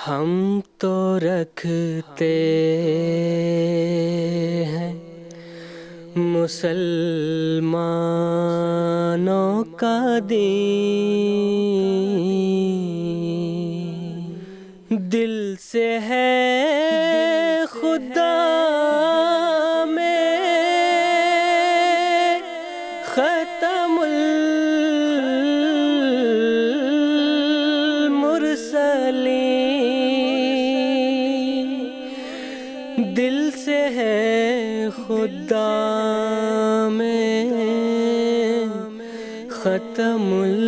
ہم تو رکھتے ہیں مسلمانوں کا دین، دل سے ہے خدا میں ختم المرسلین، دل سے ہے خدا میں ختم المرسلین،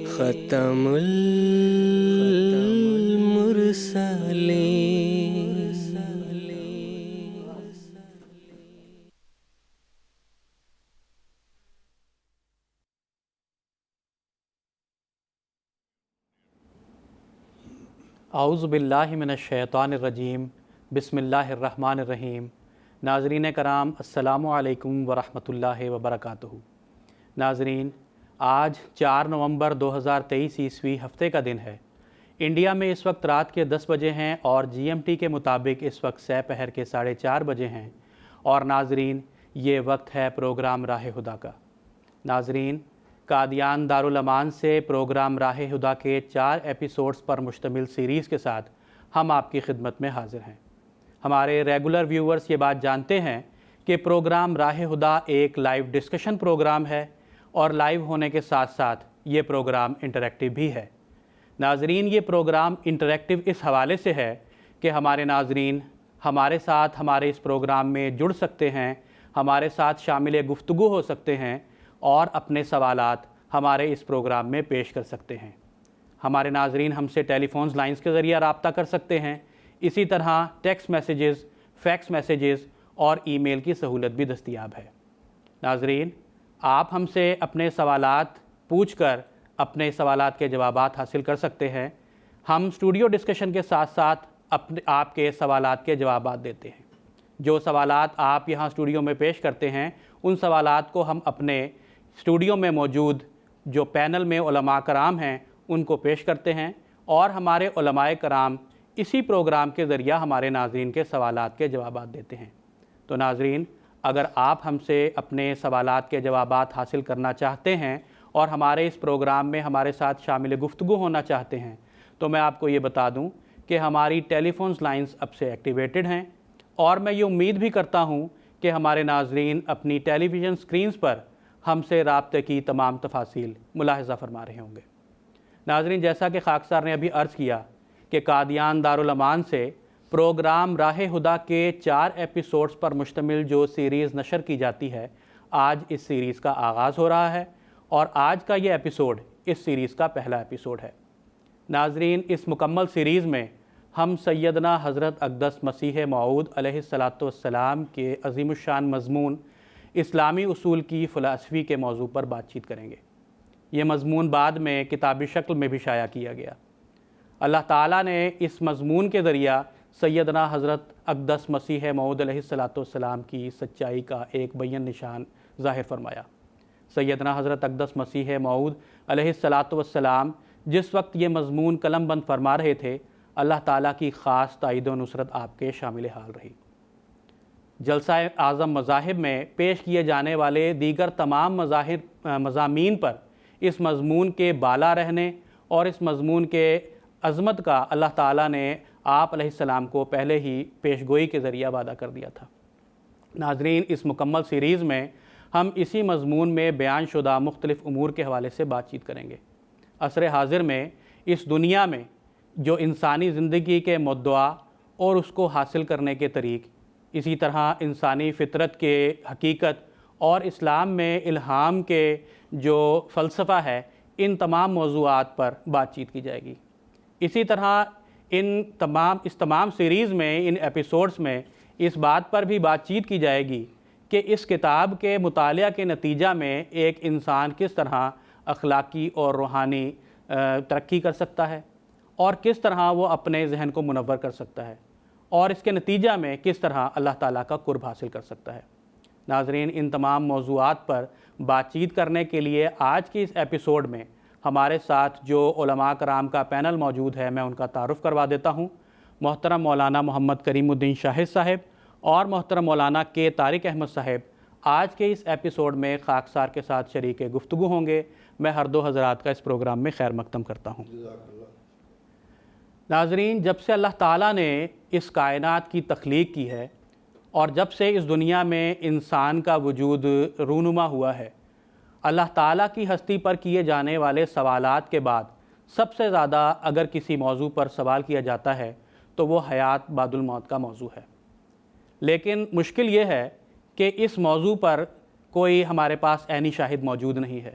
ختم المرسلین۔ اعوذ باللہ من الشیطان الرجیم، بسم اللہ الرحمن الرحیم۔ ناظرین کرام، السلام علیکم ورحمۃ اللہ وبرکاتہ۔ ناظرین، آج 4 نومبر 2023 عیسوی ہفتے کا دن ہے۔ انڈیا میں اس وقت رات کے 10 بجے ہیں اور GMT کے مطابق اس وقت سہ پہر کے 4:30 بجے ہیں، اور ناظرین یہ وقت ہے پروگرام راہ ہدیٰ کا۔ ناظرین، قادیان دارالامان سے پروگرام راہ ہدیٰ کے 4 ایپیسوڈز پر مشتمل سیریز کے ساتھ ہم آپ کی خدمت میں حاضر ہیں۔ ہمارے ریگولر ویورز یہ بات جانتے ہیں کہ پروگرام راہ ہدیٰ ایک لائیو ڈسکشن پروگرام ہے، اور لائیو ہونے کے ساتھ ساتھ یہ پروگرام انٹریکٹیو بھی ہے۔ ناظرین، یہ پروگرام انٹریکٹیو اس حوالے سے ہے کہ ہمارے ناظرین ہمارے ساتھ ہمارے اس پروگرام میں جڑ سکتے ہیں، ہمارے ساتھ شامل گفتگو ہو سکتے ہیں، اور اپنے سوالات ہمارے اس پروگرام میں پیش کر سکتے ہیں۔ ہمارے ناظرین ہم سے ٹیلی فونز لائنز کے ذریعہ رابطہ کر سکتے ہیں، اسی طرح ٹیکسٹ میسیجز، فیکس میسیجز اور ای میل کی سہولت بھی دستیاب ہے۔ ناظرین، آپ ہم سے اپنے سوالات پوچھ کر اپنے سوالات کے جوابات حاصل کر سکتے ہیں۔ ہم اسٹوڈیو ڈسکشن کے ساتھ ساتھ آپ کے سوالات کے جوابات دیتے ہیں۔ جو سوالات آپ یہاں اسٹوڈیو میں پیش کرتے ہیں، ان سوالات کو ہم اپنے اسٹوڈیو میں موجود جو پینل میں علماء کرام ہیں ان کو پیش کرتے ہیں، اور ہمارے علماء کرام اسی پروگرام کے ذریعہ ہمارے ناظرین کے سوالات کے جوابات دیتے ہیں۔ تو ناظرین، اگر آپ ہم سے اپنے سوالات کے جوابات حاصل کرنا چاہتے ہیں اور ہمارے اس پروگرام میں ہمارے ساتھ شامل گفتگو ہونا چاہتے ہیں، تو میں آپ کو یہ بتا دوں کہ ہماری ٹیلی فونز لائنز اب سے ایکٹیویٹڈ ہیں، اور میں یہ امید بھی کرتا ہوں کہ ہمارے ناظرین اپنی ٹیلی ویژن سکرینز پر ہم سے رابطے کی تمام تفاصیل ملاحظہ فرما رہے ہوں گے۔ ناظرین، جیسا کہ خاکسار نے ابھی عرض کیا کہ قادیان دارالامان سے پروگرام راہ ہدیٰ کے 4 ایپیسوڈز پر مشتمل جو سیریز نشر کی جاتی ہے، آج اس سیریز کا آغاز ہو رہا ہے، اور آج کا یہ ایپیسوڈ اس سیریز کا پہلا ایپیسوڈ ہے۔ ناظرین، اس مکمل سیریز میں ہم سیدنا حضرت اقدس مسیح موعود علیہ السلام کے عظیم الشان مضمون اسلامی اصول کی فلسفی کے موضوع پر بات چیت کریں گے۔ یہ مضمون بعد میں کتابی شکل میں بھی شائع کیا گیا۔ اللہ تعالیٰ نے اس مضمون کے ذریعہ سیدنا حضرت اقدس مسیح موعود علیہ السلام کی سچائی کا ایک بیان نشان ظاہر فرمایا۔ سیدنا حضرت اقدس مسیح موعود علیہ السلام جس وقت یہ مضمون قلم بند فرما رہے تھے، اللہ تعالیٰ کی خاص تائید و نصرت آپ کے شامل حال رہی۔ جلسہ اعظم مذاہب میں پیش کیے جانے والے دیگر تمام مضامین پر اس مضمون کے بالا رہنے اور اس مضمون کے عظمت کا اللہ تعالیٰ نے آپ علیہ السلام کو پہلے ہی پیش گوئی کے ذریعہ وعدہ کر دیا تھا۔ ناظرین، اس مکمل سیریز میں ہم اسی مضمون میں بیان شدہ مختلف امور کے حوالے سے بات چیت کریں گے۔ عصر حاضر میں اس دنیا میں جو انسانی زندگی کے مدعا اور اس کو حاصل کرنے کے طریق، اسی طرح انسانی فطرت کے حقیقت اور اسلام میں الہام کے جو فلسفہ ہے، ان تمام موضوعات پر بات چیت کی جائے گی۔ اسی طرح اس تمام سیریز میں، ان ایپیسوڈز میں اس بات پر بھی بات چیت کی جائے گی کہ اس کتاب کے مطالعہ کے نتیجہ میں ایک انسان کس طرح اخلاقی اور روحانی ترقی کر سکتا ہے، اور کس طرح وہ اپنے ذہن کو منور کر سکتا ہے، اور اس کے نتیجہ میں کس طرح اللہ تعالیٰ کا قرب حاصل کر سکتا ہے۔ ناظرین، ان تمام موضوعات پر بات چیت کرنے کے لیے آج کی اس ایپیسوڈ میں ہمارے ساتھ جو علماء کرام کا پینل موجود ہے، میں ان کا تعارف کروا دیتا ہوں۔ محترم مولانا محمد کریم الدین شاہد صاحب اور محترم مولانا کے طارق احمد صاحب آج کے اس ایپیسوڈ میں خاکسار کے ساتھ شریک گفتگو ہوں گے۔ میں ہر دو حضرات کا اس پروگرام میں خیر مقدم کرتا ہوں۔ ناظرین، جب سے اللہ تعالیٰ نے اس کائنات کی تخلیق کی ہے اور جب سے اس دنیا میں انسان کا وجود رونما ہوا ہے، اللہ تعالیٰ کی ہستی پر کیے جانے والے سوالات کے بعد سب سے زیادہ اگر کسی موضوع پر سوال کیا جاتا ہے تو وہ حیات بعد الموت کا موضوع ہے۔ لیکن مشکل یہ ہے کہ اس موضوع پر کوئی ہمارے پاس عینی شاہد موجود نہیں ہے۔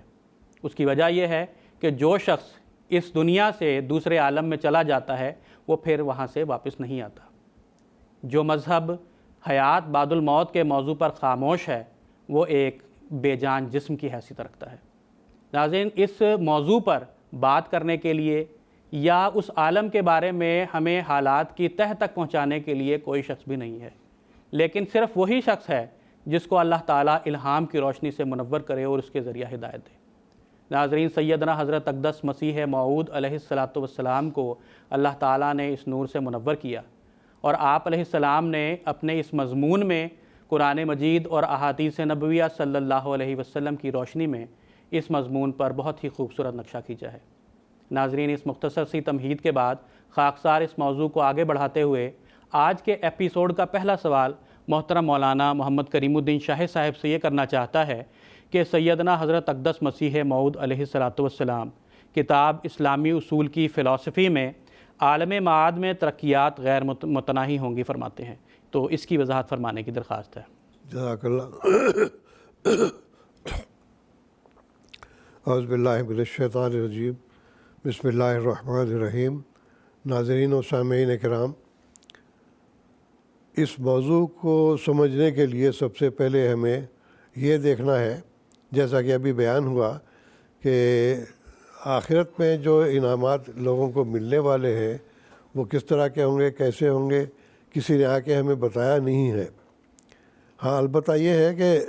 اس کی وجہ یہ ہے کہ جو شخص اس دنیا سے دوسرے عالم میں چلا جاتا ہے وہ پھر وہاں سے واپس نہیں آتا۔ جو مذہب حیات بعد الموت کے موضوع پر خاموش ہے وہ ایک بے جان جسم کی حیثیت رکھتا ہے۔ ناظرین، اس موضوع پر بات کرنے کے لیے یا اس عالم کے بارے میں ہمیں حالات کی تہ تک پہنچانے کے لیے کوئی شخص بھی نہیں ہے، لیکن صرف وہی شخص ہے جس کو اللہ تعالیٰ الہام کی روشنی سے منور کرے اور اس کے ذریعہ ہدایت دے۔ ناظرین، سیدنا حضرت اقدس مسیح موعود علیہ السلام کو اللہ تعالیٰ نے اس نور سے منور کیا، اور آپ علیہ السلام نے اپنے اس مضمون میں قرآن مجید اور احادیث نبویہ صلی اللہ علیہ وسلم کی روشنی میں اس مضمون پر بہت ہی خوبصورت نقشہ کھینچا ہے۔ ناظرین، اس مختصر سی تمہید کے بعد خاکسار اس موضوع کو آگے بڑھاتے ہوئے آج کے ایپیسوڈ کا پہلا سوال محترم مولانا محمد کریم الدین شاہد صاحب سے یہ کرنا چاہتا ہے کہ سیدنا حضرت اقدس مسیح موعود علیہ السلام کتاب اسلامی اصول کی فلسفی میں عالم معاد میں ترقیات غیر متناہی ہوں گی فرماتے ہیں، تو اس کی وضاحت فرمانے کی درخواست ہے۔ جزاک اللہ۔ اعوذ باللہ من الشیطان الرجیم، بسم اللہ الرحمن الرحیم۔ ناظرین و سامعین کرام، اس موضوع کو سمجھنے کے لیے سب سے پہلے ہمیں یہ دیکھنا ہے، جیسا کہ ابھی بیان ہوا، کہ آخرت میں جو انعامات لوگوں کو ملنے والے ہیں وہ کس طرح کے ہوں گے، کیسے ہوں گے، کسی نے آ کے ہمیں بتایا نہیں ہے۔ ہاں، البتہ یہ ہے کہ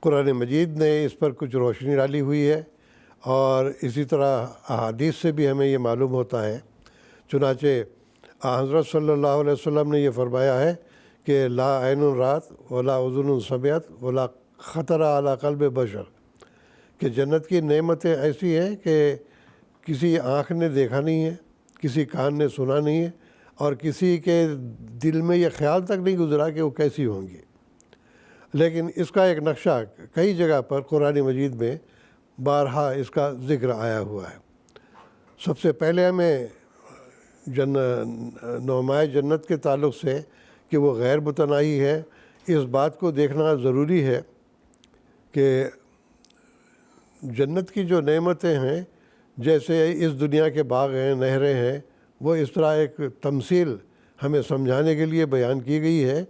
قرآن مجید نے اس پر کچھ روشنی ڈالی ہوئی ہے، اور اسی طرح احادیث سے بھی ہمیں یہ معلوم ہوتا ہے۔ چنانچہ حضرت صلی اللہ علیہ وسلم نے یہ فرمایا ہے کہ لا عین رات ولا اذن سمعت ولا خطر علی قلب بشر، کہ جنت کی نعمتیں ایسی ہیں کہ کسی آنکھ نے دیکھا نہیں ہے، کسی کان نے سنا نہیں ہے، اور کسی کے دل میں یہ خیال تک نہیں گزرا کہ وہ کیسی ہوں گی۔ لیکن اس کا ایک نقشہ کئی جگہ پر قرآن مجید میں بارہا اس کا ذکر آیا ہوا ہے۔ سب سے پہلے ہمیں نعمائے جنت کے تعلق سے کہ وہ غیر متناہی ہے، اس بات کو دیکھنا ضروری ہے کہ جنت کی جو نعمتیں ہیں، جیسے اس دنیا کے باغ ہیں، نہریں ہیں، وہ اس طرح ایک تمثیل ہمیں سمجھانے کے لیے بیان کی گئی ہے،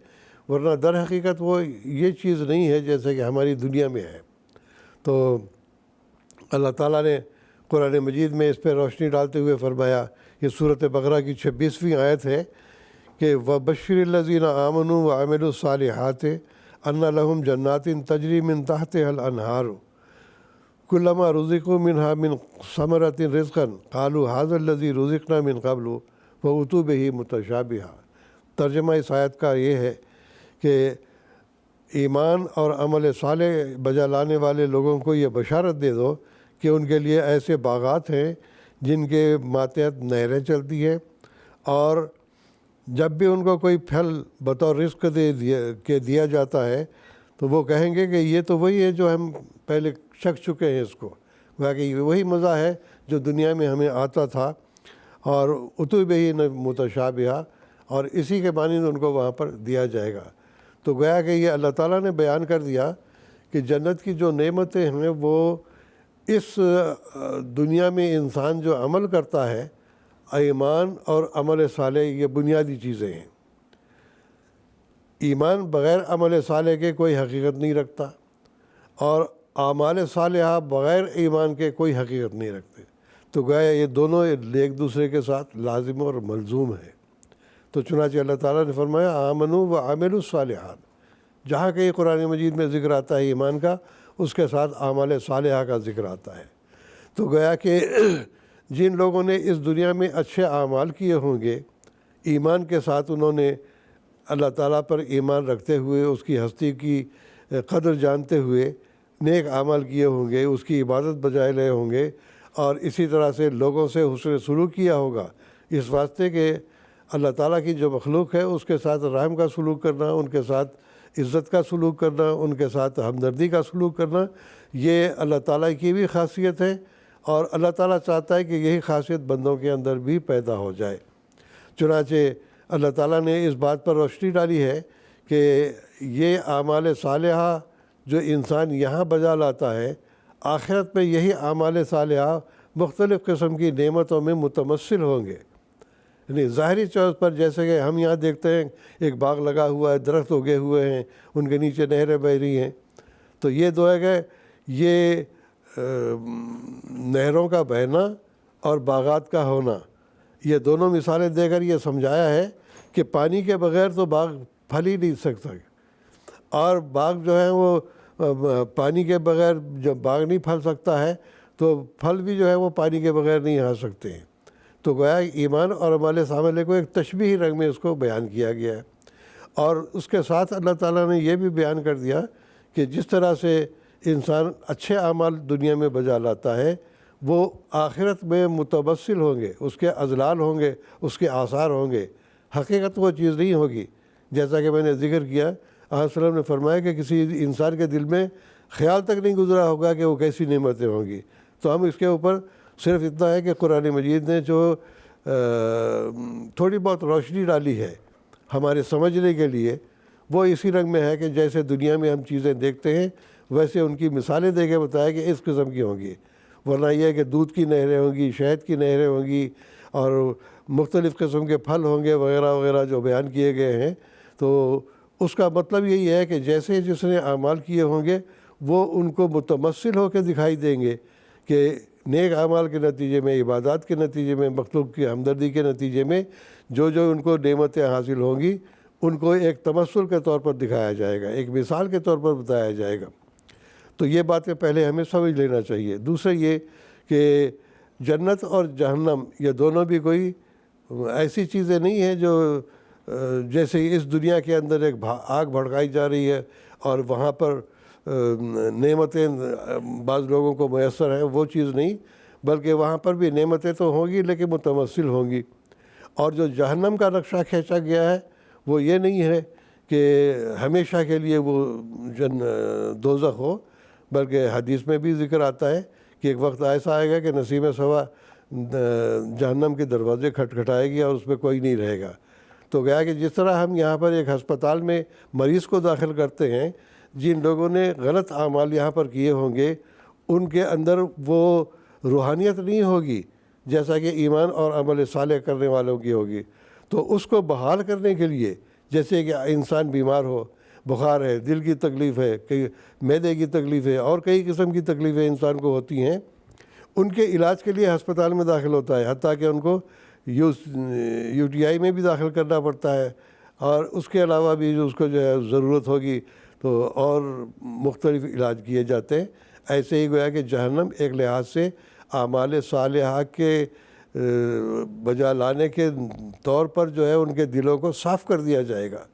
ورنہ در حقیقت وہ یہ چیز نہیں ہے جیسے کہ ہماری دنیا میں ہے۔ تو اللہ تعالیٰ نے قرآن مجید میں اس پہ روشنی ڈالتے ہوئے فرمایا، یہ سورۃ بقرہ کی 26ویں آیت ہے کہ وَبَشِّرِ الَّذِينَ آمَنُوا وَعَمِلُوا الصَّالِحَاتِ أَنَّ لَهُمْ جَنَّاتٍ تَجْرِي مِن تَحْتِهَا الْأَنْهَارُ كُلَّمَا رُزِقُوا مِنْهَا مِن ثَمَرَةٍ رِزْقًا قَالُوا هَذَا الَّذِي رُزِقْنَا مِن قَبْلُ وَأُتُوا بِهِ مُتَشَابِهًا۔ ترجمہ اس آیت کا یہ ہے کہ ایمان اور عمل صالح بجا لانے والے لوگوں کو یہ بشارت دے دو کہ ان کے لیے ایسے باغات ہیں جن کے ماتحت نہریں چلتی ہیں، اور جب بھی ان کو کوئی پھل بطور رزق دیا جاتا ہے تو وہ کہیں گے کہ یہ تو وہی ہے جو ہم پہلے چکھ چکے ہیں، اس کو باقی وہی مزہ ہے جو دنیا میں ہمیں آتا تھا، اور اتو بہی متشابہہ، اور اسی کے معنی ان کو وہاں پر دیا جائے گا۔ تو گویا کہ یہ اللہ تعالیٰ نے بیان کر دیا کہ جنت کی جو نعمتیں ہیں وہ اس دنیا میں انسان جو عمل کرتا ہے، ایمان اور عمل صالح یہ بنیادی چیزیں ہیں۔ ایمان بغیر عمل صالح کے کوئی حقیقت نہیں رکھتا، اور اعمال صالحہ بغیر ایمان کے کوئی حقیقت نہیں رکھتے۔ تو گویا یہ دونوں ایک دوسرے کے ساتھ لازم اور ملزوم ہے۔ تو چنانچہ اللہ تعالیٰ نے فرمایا آمنوا وعملوا الصالحات، جہاں کہیں قرآن مجید میں ذکر آتا ہے ایمان کا، اس کے ساتھ اعمال صالحہ کا ذکر آتا ہے۔ تو گویا کہ جن لوگوں نے اس دنیا میں اچھے اعمال کیے ہوں گے، ایمان کے ساتھ انہوں نے اللہ تعالیٰ پر ایمان رکھتے ہوئے، اس کی ہستی کی قدر جانتے ہوئے نیک اعمال کیے ہوں گے، اس کی عبادت بجائے لائے ہوں گے، اور اسی طرح سے لوگوں سے حسن سلوک کیا ہوگا، اس واسطے کہ اللہ تعالیٰ کی جو مخلوق ہے اس کے ساتھ رحم کا سلوک کرنا، ان کے ساتھ عزت کا سلوک کرنا، ان کے ساتھ ہمدردی کا سلوک کرنا، یہ اللہ تعالیٰ کی بھی خاصیت ہے، اور اللہ تعالیٰ چاہتا ہے کہ یہی خاصیت بندوں کے اندر بھی پیدا ہو جائے۔ چنانچہ اللہ تعالیٰ نے اس بات پر روشنی ڈالی ہے کہ یہ اعمال صالحہ جو انسان یہاں بجا لاتا ہے، آخرت میں یہی اعمال صالحہ مختلف قسم کی نعمتوں میں متمثل ہوں گے۔ یعنی ظاہری طور پر جیسے کہ ہم یہاں دیکھتے ہیں ایک باغ لگا ہوا ہے، درخت اگے ہوئے ہیں، ان کے نیچے نہریں بہہ رہی ہیں، تو یہ دو ہے کہ یہ نہروں کا بہنا اور باغات کا ہونا، یہ دونوں مثالیں دے کر یہ سمجھایا ہے کہ پانی کے بغیر تو باغ پھل ہی نہیں سکتا، اور باغ جو ہے وہ پانی کے بغیر جب باغ نہیں پھل سکتا ہے تو پھل بھی جو ہے وہ پانی کے بغیر نہیں آ سکتے ہیں۔ تو گویا ایمان اور اعمال صالحہ کو ایک تشبیہی رنگ میں اس کو بیان کیا گیا ہے، اور اس کے ساتھ اللہ تعالیٰ نے یہ بھی بیان کر دیا کہ جس طرح سے انسان اچھے اعمال دنیا میں بجا لاتا ہے، وہ آخرت میں متبسل ہوں گے، اس کے اذلال ہوں گے، اس کے آثار ہوں گے، حقیقت وہ چیز نہیں ہوگی۔ جیسا کہ میں نے ذکر کیا، آپ وسلم نے فرمایا کہ کسی انسان کے دل میں خیال تک نہیں گزرا ہوگا کہ وہ کیسی نعمتیں ہوں گی۔ تو ہم اس کے اوپر صرف اتنا ہے کہ قرآن مجید نے جو تھوڑی بہت روشنی ڈالی ہے ہمارے سمجھنے کے لیے، وہ اسی رنگ میں ہے کہ جیسے دنیا میں ہم چیزیں دیکھتے ہیں ویسے ان کی مثالیں دے کے بتایا کہ اس قسم کی ہوں گی، ورنہ یہ ہے کہ دودھ کی نہریں ہوں گی، شہد کی نہریں ہوں گی، اور مختلف قسم کے پھل ہوں گے وغیرہ وغیرہ جو بیان کیے گئے ہیں۔ تو اس کا مطلب یہی ہے کہ جیسے جس نے اعمال کیے ہوں گے وہ ان کو متمثل ہو کے دکھائی دیں گے کہ نیک اعمال کے نتیجے میں، عبادات کے نتیجے میں، مخلوق کی ہمدردی کے نتیجے میں جو جو ان کو نعمتیں حاصل ہوں گی ان کو ایک تمثل کے طور پر دکھایا جائے گا، ایک مثال کے طور پر بتایا جائے گا۔ تو یہ باتیں پہلے ہمیں سمجھ لینا چاہیے۔ دوسرا یہ کہ جنت اور جہنم یہ دونوں بھی کوئی ایسی چیزیں نہیں ہیں جو جیسے اس دنیا کے اندر ایک آگ بھڑکائی جا رہی ہے اور وہاں پر نعمتیں بعض لوگوں کو میسر ہیں، وہ چیز نہیں، بلکہ وہاں پر بھی نعمتیں تو ہوں گی لیکن متمثل ہوں گی۔ اور جو جہنم کا نقشہ کھینچا گیا ہے وہ یہ نہیں ہے کہ ہمیشہ کے لیے وہ دوزخ ہو، بلکہ حدیث میں بھی ذکر آتا ہے کہ ایک وقت ایسا آئے گا کہ نسیم سوا جہنم کے دروازے کھٹکھٹائے گی اور اس میں کوئی نہیں رہے گا۔ تو گیا کہ جس طرح ہم یہاں پر ایک ہسپتال میں مریض کو داخل کرتے ہیں، جن لوگوں نے غلط اعمال یہاں پر کیے ہوں گے ان کے اندر وہ روحانیت نہیں ہوگی جیسا کہ ایمان اور عمل صالح کرنے والوں کی ہوگی۔ تو اس کو بحال کرنے کے لیے، جیسے کہ انسان بیمار ہو، بخار ہے، دل کی تکلیف ہے، کئی معدے کی تکلیف ہے، اور کئی قسم کی تکلیفیں انسان کو ہوتی ہیں، ان کے علاج کے لیے ہسپتال میں داخل ہوتا ہے، حتیٰ کہ ان کو یو ٹی آئی میں بھی داخل کرنا پڑتا ہے، اور اس کے علاوہ بھی جو اس کو جو ہے ضرورت ہوگی تو اور مختلف علاج کیے جاتے ہیں۔ ایسے ہی گویا کہ جہنم ایک لحاظ سے اعمال صالحہ کے بجا لانے کے طور پر جو ہے ان کے دلوں کو صاف کر دیا جائے گا۔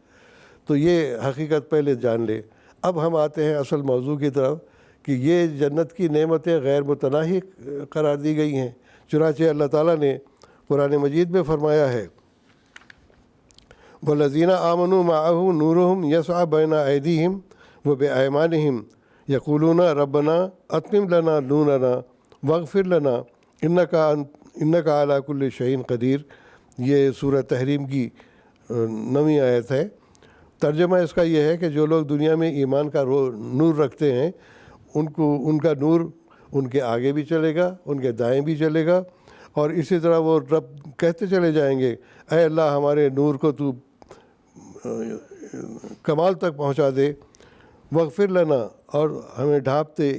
تو یہ حقیقت پہلے جان لے۔ اب ہم آتے ہیں اصل موضوع کی طرف کہ یہ جنت کی نعمتیں غیر متناہی قرار دی گئی ہیں۔ چنانچہ اللہ تعالیٰ نے قرآن مجید میں فرمایا ہے، وَالَّذِينَ آمَنُوا مَعَهُ نُورُهُمْ يَسْعَىٰ بَيْنَ أَيْدِيهِمْ وَبِأَيْمَانِهِمْ يَقُولُونَ رَبَّنَا أَتْمِمْ لَنَا نُورَنَا وَاغْفِرْ لَنَا إِنَّكَ عَلَىٰ كُلِّ شَيْءٍ قدیر۔ یہ سورہ تحریم کی 9ویں آیت ہے۔ ترجمہ اس کا یہ ہے کہ جو لوگ دنیا میں ایمان کا نور رکھتے ہیں ان کا نور ان کے آگے بھی چلے گا، ان کے دائیں بھی چلے گا، اور اسی طرح وہ رب کہتے چلے جائیں گے، اے اللہ ہمارے نور کو تو کمال تک پہنچا دے، واغفر لنا، اور ہمیں ڈھانپ دے،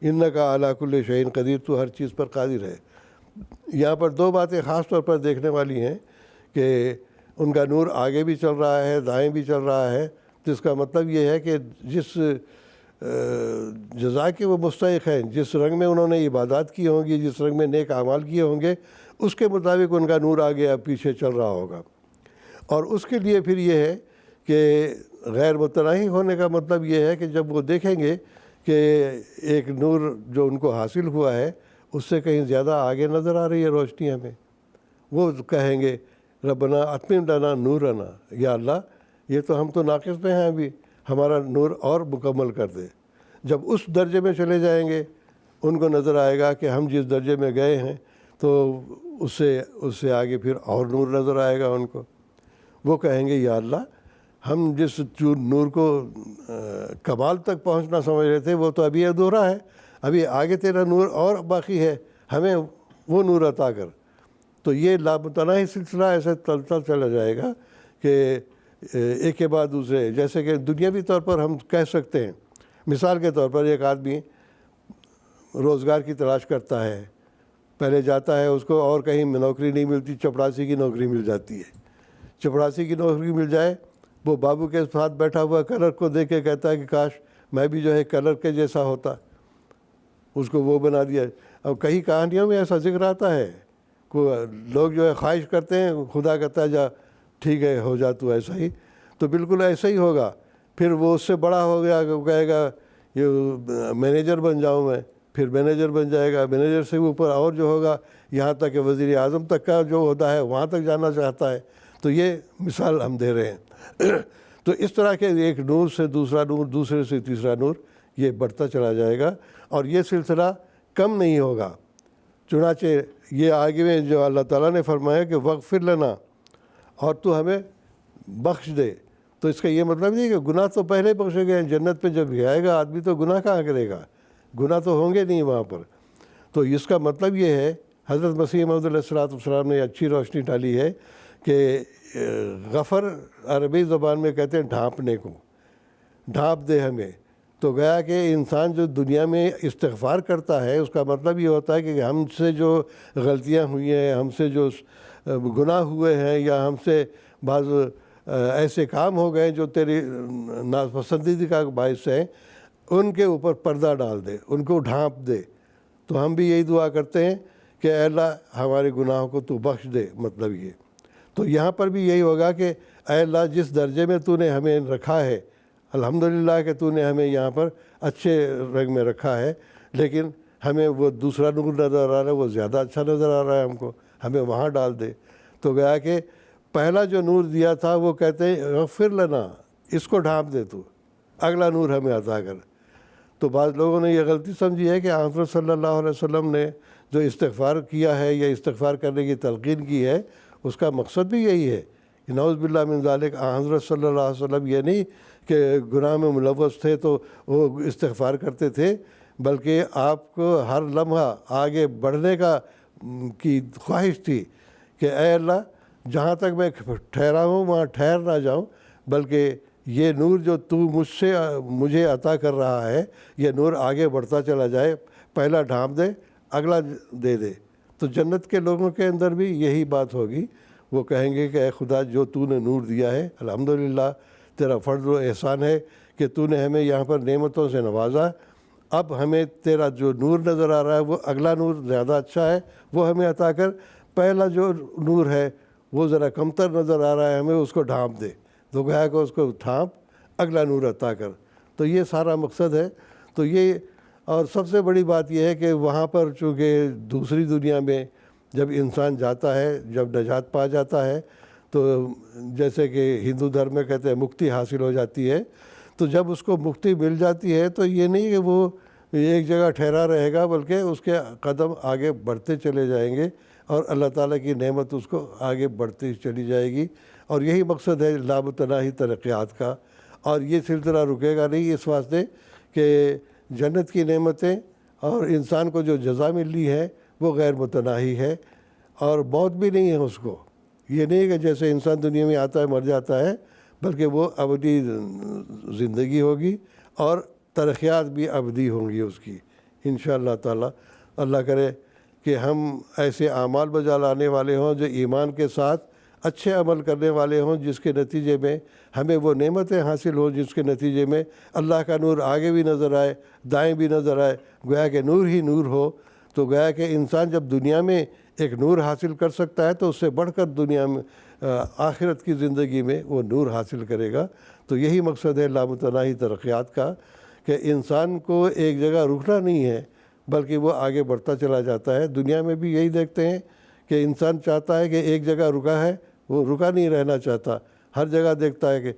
انک علی کل شیء قدیر، تو ہر چیز پر قادر ہے۔ یہاں پر دو باتیں خاص طور پر دیکھنے والی ہیں کہ ان کا نور آگے بھی چل رہا ہے، دائیں بھی چل رہا ہے، تو اس کا مطلب یہ ہے کہ جس جزا کے وہ مستحق ہیں، جس رنگ میں انہوں نے عبادات کی ہوں گی، جس رنگ میں نیک اعمال کیے ہوں گے، اس کے مطابق ان کا نور آگے اب پیچھے چل رہا ہوگا۔ اور اس کے لیے پھر یہ ہے کہ غیر متناہی ہونے کا مطلب یہ ہے کہ جب وہ دیکھیں گے کہ ایک نور جو ان کو حاصل ہوا ہے اس سے کہیں زیادہ آگے نظر آ رہی ہے روشنی ہمیں، وہ کہیں گے ربنا اتمم لنا نورنا، یا اللہ یہ تو ہم تو ناقص میں ہیں ابھی، ہمارا نور اور مکمل کر دے۔ جب اس درجے میں چلے جائیں گے ان کو نظر آئے گا کہ ہم جس درجے میں گئے ہیں تو اس سے آگے پھر اور نور نظر آئے گا ان کو۔ وہ کہیں گے یا اللہ ہم جس نور کو کمال تک پہنچنا سمجھ رہے تھے وہ تو ابھی ادھورا ہے، ابھی آگے تیرا نور اور باقی ہے، ہمیں وہ نور عطا کر۔ تو یہ لامتناہی سلسلہ ایسے چلتا چلا جائے گا کہ ایک کے بعد دوسرے، جیسے کہ دنیاوی طور پر ہم کہہ سکتے ہیں، مثال کے طور پر ایک آدمی روزگار کی تلاش کرتا ہے، پہلے جاتا ہے اس کو اور کہیں نوکری نہیں ملتی، چپڑاسی کی نوکری مل جاتی ہے۔ چپڑاسی کی نوکری مل جائے، وہ بابو کے ساتھ بیٹھا ہوا کلر کو دیکھ کے کہتا ہے کہ کاش میں بھی جو ہے کلر کے جیسا ہوتا، اس کو وہ بنا دیا۔ اب کئی کہانیوں میں ایسا ذکر آتا ہے، لوگ جو ہے خواہش کرتے ہیں، خدا کہتا ہے جا ٹھیک ہے ہو جا تو ایسا ہی، تو بالکل ایسا ہی ہوگا۔ پھر وہ اس سے بڑا ہو گیا، وہ کہے گا یہ مینیجر بن جاؤں میں، پھر مینیجر بن جائے گا، مینیجر سے اوپر اور جو ہوگا، یہاں تک کہ وزیر اعظم تک کا جو ہوتا ہے وہاں تک جانا چاہتا ہے۔ تو یہ مثال ہم دے رہے ہیں۔ تو اس طرح کے ایک نور سے دوسرا نور، دوسرے سے تیسرا نور، یہ بڑھتا چلا جائے گا اور یہ سلسلہ کم نہیں ہوگا۔ چنانچہ یہ آگے میں جو اللہ تعالیٰ نے فرمایا کہ وغفر لنا، اور تو ہمیں بخش دے، تو اس کا یہ مطلب نہیں کہ گناہ تو پہلے بخشے گئے ہیں، جنت میں جب جائے گا آدمی تو گناہ کہاں کرے گا، گناہ تو ہوں گے نہیں وہاں پر۔ تو اس کا مطلب یہ ہے، حضرت مسیح موعود علیہ السلام نے اچھی روشنی ڈالی ہے کہ غفر عربی زبان میں کہتے ہیں ڈھانپنے کو، ڈھانپ دے ہمیں۔ تو گیا کہ انسان جو دنیا میں استغفار کرتا ہے اس کا مطلب یہ ہوتا ہے کہ ہم سے جو غلطیاں ہوئی ہیں، ہم سے جو گناہ ہوئے ہیں، یا ہم سے بعض ایسے کام ہو گئے جو تیری ناپسندیدگی کا باعث ہیں، ان کے اوپر پردہ ڈال دے، ان کو ڈھانپ دے۔ تو ہم بھی یہی دعا کرتے ہیں کہ اے اللہ ہمارے گناہوں کو تو بخش دے، مطلب یہ۔ تو یہاں پر بھی یہی ہوگا کہ اے اللہ جس درجے میں تو نے ہمیں رکھا ہے، الحمدللہ کہ تو نے ہمیں یہاں پر اچھے رنگ میں رکھا ہے، لیکن ہمیں وہ دوسرا نور نظر آ رہا ہے، وہ زیادہ اچھا نظر آ رہا ہے ہم کو، ہمیں وہاں ڈال دے۔ تو گیا کہ پہلا جو نور دیا تھا وہ کہتے ہیں غفر لنا، اس کو ڈھانپ دے تو، اگلا نور ہمیں عطا کر۔ تو بعض لوگوں نے یہ غلطی سمجھی ہے کہ حضرت صلی اللہ علیہ وسلم نے جو استغفار کیا ہے یا استغفار کرنے کی تلقین کی ہے، اس کا مقصد بھی یہی ہے کہ نعوذ باللہ من ذالک، حضرت صلی اللہ علیہ وسلم یہ نہیں کہ گناہ میں ملوث تھے تو وہ استغفار کرتے تھے، بلکہ آپ کو ہر لمحہ آگے بڑھنے کی خواہش تھی کہ اے اللہ جہاں تک میں ٹھہرا ہوں وہاں ٹھہر نہ جاؤں، بلکہ یہ نور جو تو مجھے عطا کر رہا ہے، یہ نور آگے بڑھتا چلا جائے، پہلا ڈھانپ دے اگلا دے دے۔ تو جنت کے لوگوں کے اندر بھی یہی بات ہوگی، وہ کہیں گے کہ اے خدا جو تو نے نور دیا ہے، الحمدللہ تیرا فضل و احسان ہے کہ تو نے ہمیں یہاں پر نعمتوں سے نوازا، اب ہمیں تیرا جو نور نظر آ رہا ہے وہ اگلا نور زیادہ اچھا ہے، وہ ہمیں عطا کر، پہلا جو نور ہے وہ ذرا کمتر نظر آ رہا ہے، ہمیں اس کو ڈھانپ دے، تو گیا کہ اس کو ڈھانپ اگلا نور عطا کر۔ تو یہ سارا مقصد ہے۔ تو یہ، اور سب سے بڑی بات یہ ہے کہ وہاں پر چونکہ دوسری دنیا میں جب انسان جاتا ہے، جب نجات پا جاتا ہے، تو جیسے کہ ہندو دھرم میں کہتے ہیں مکتی حاصل ہو جاتی ہے، تو جب اس کو مکتی مل جاتی ہے تو یہ نہیں کہ وہ ایک جگہ ٹھہرا رہے گا، بلکہ اس کے قدم آگے بڑھتے چلے جائیں گے اور اللہ تعالیٰ کی نعمت اس کو آگے بڑھتی چلی جائے گی۔ اور یہی مقصد ہے لامتناہی ترقیات کا، اور یہ سلسلہ رکے گا نہیں، اس واسطے کہ جنت کی نعمتیں اور انسان کو جو جزا ملی ہے وہ غیر متناہی ہے، اور موت بھی نہیں ہے اس کو۔ یہ نہیں کہ جیسے انسان دنیا میں آتا ہے مر جاتا ہے، بلکہ وہ ابدی زندگی ہوگی اور ترقیات بھی ابدی ہوں گی اس کی انشاءاللہ تعالی۔ اللہ کرے کہ ہم ایسے اعمال بجا لانے والے ہوں جو ایمان کے ساتھ اچھے عمل کرنے والے ہوں، جس کے نتیجے میں ہمیں وہ نعمتیں حاصل ہوں، جس کے نتیجے میں اللہ کا نور آگے بھی نظر آئے، دائیں بھی نظر آئے، گویا کہ نور ہی نور ہو۔ تو گویا کہ انسان جب دنیا میں ایک نور حاصل کر سکتا ہے تو اس سے بڑھ کر دنیا میں آخرت کی زندگی میں وہ نور حاصل کرے گا۔ تو یہی مقصد ہے لامتناہی ترقیات کا، کہ انسان کو ایک جگہ رکنا نہیں ہے بلکہ وہ آگے بڑھتا چلا جاتا ہے۔ دنیا میں بھی یہی دیکھتے ہیں کہ انسان چاہتا ہے کہ ایک جگہ رکا ہے، وہ رکا نہیں رہنا چاہتا، ہر جگہ دیکھتا ہے کہ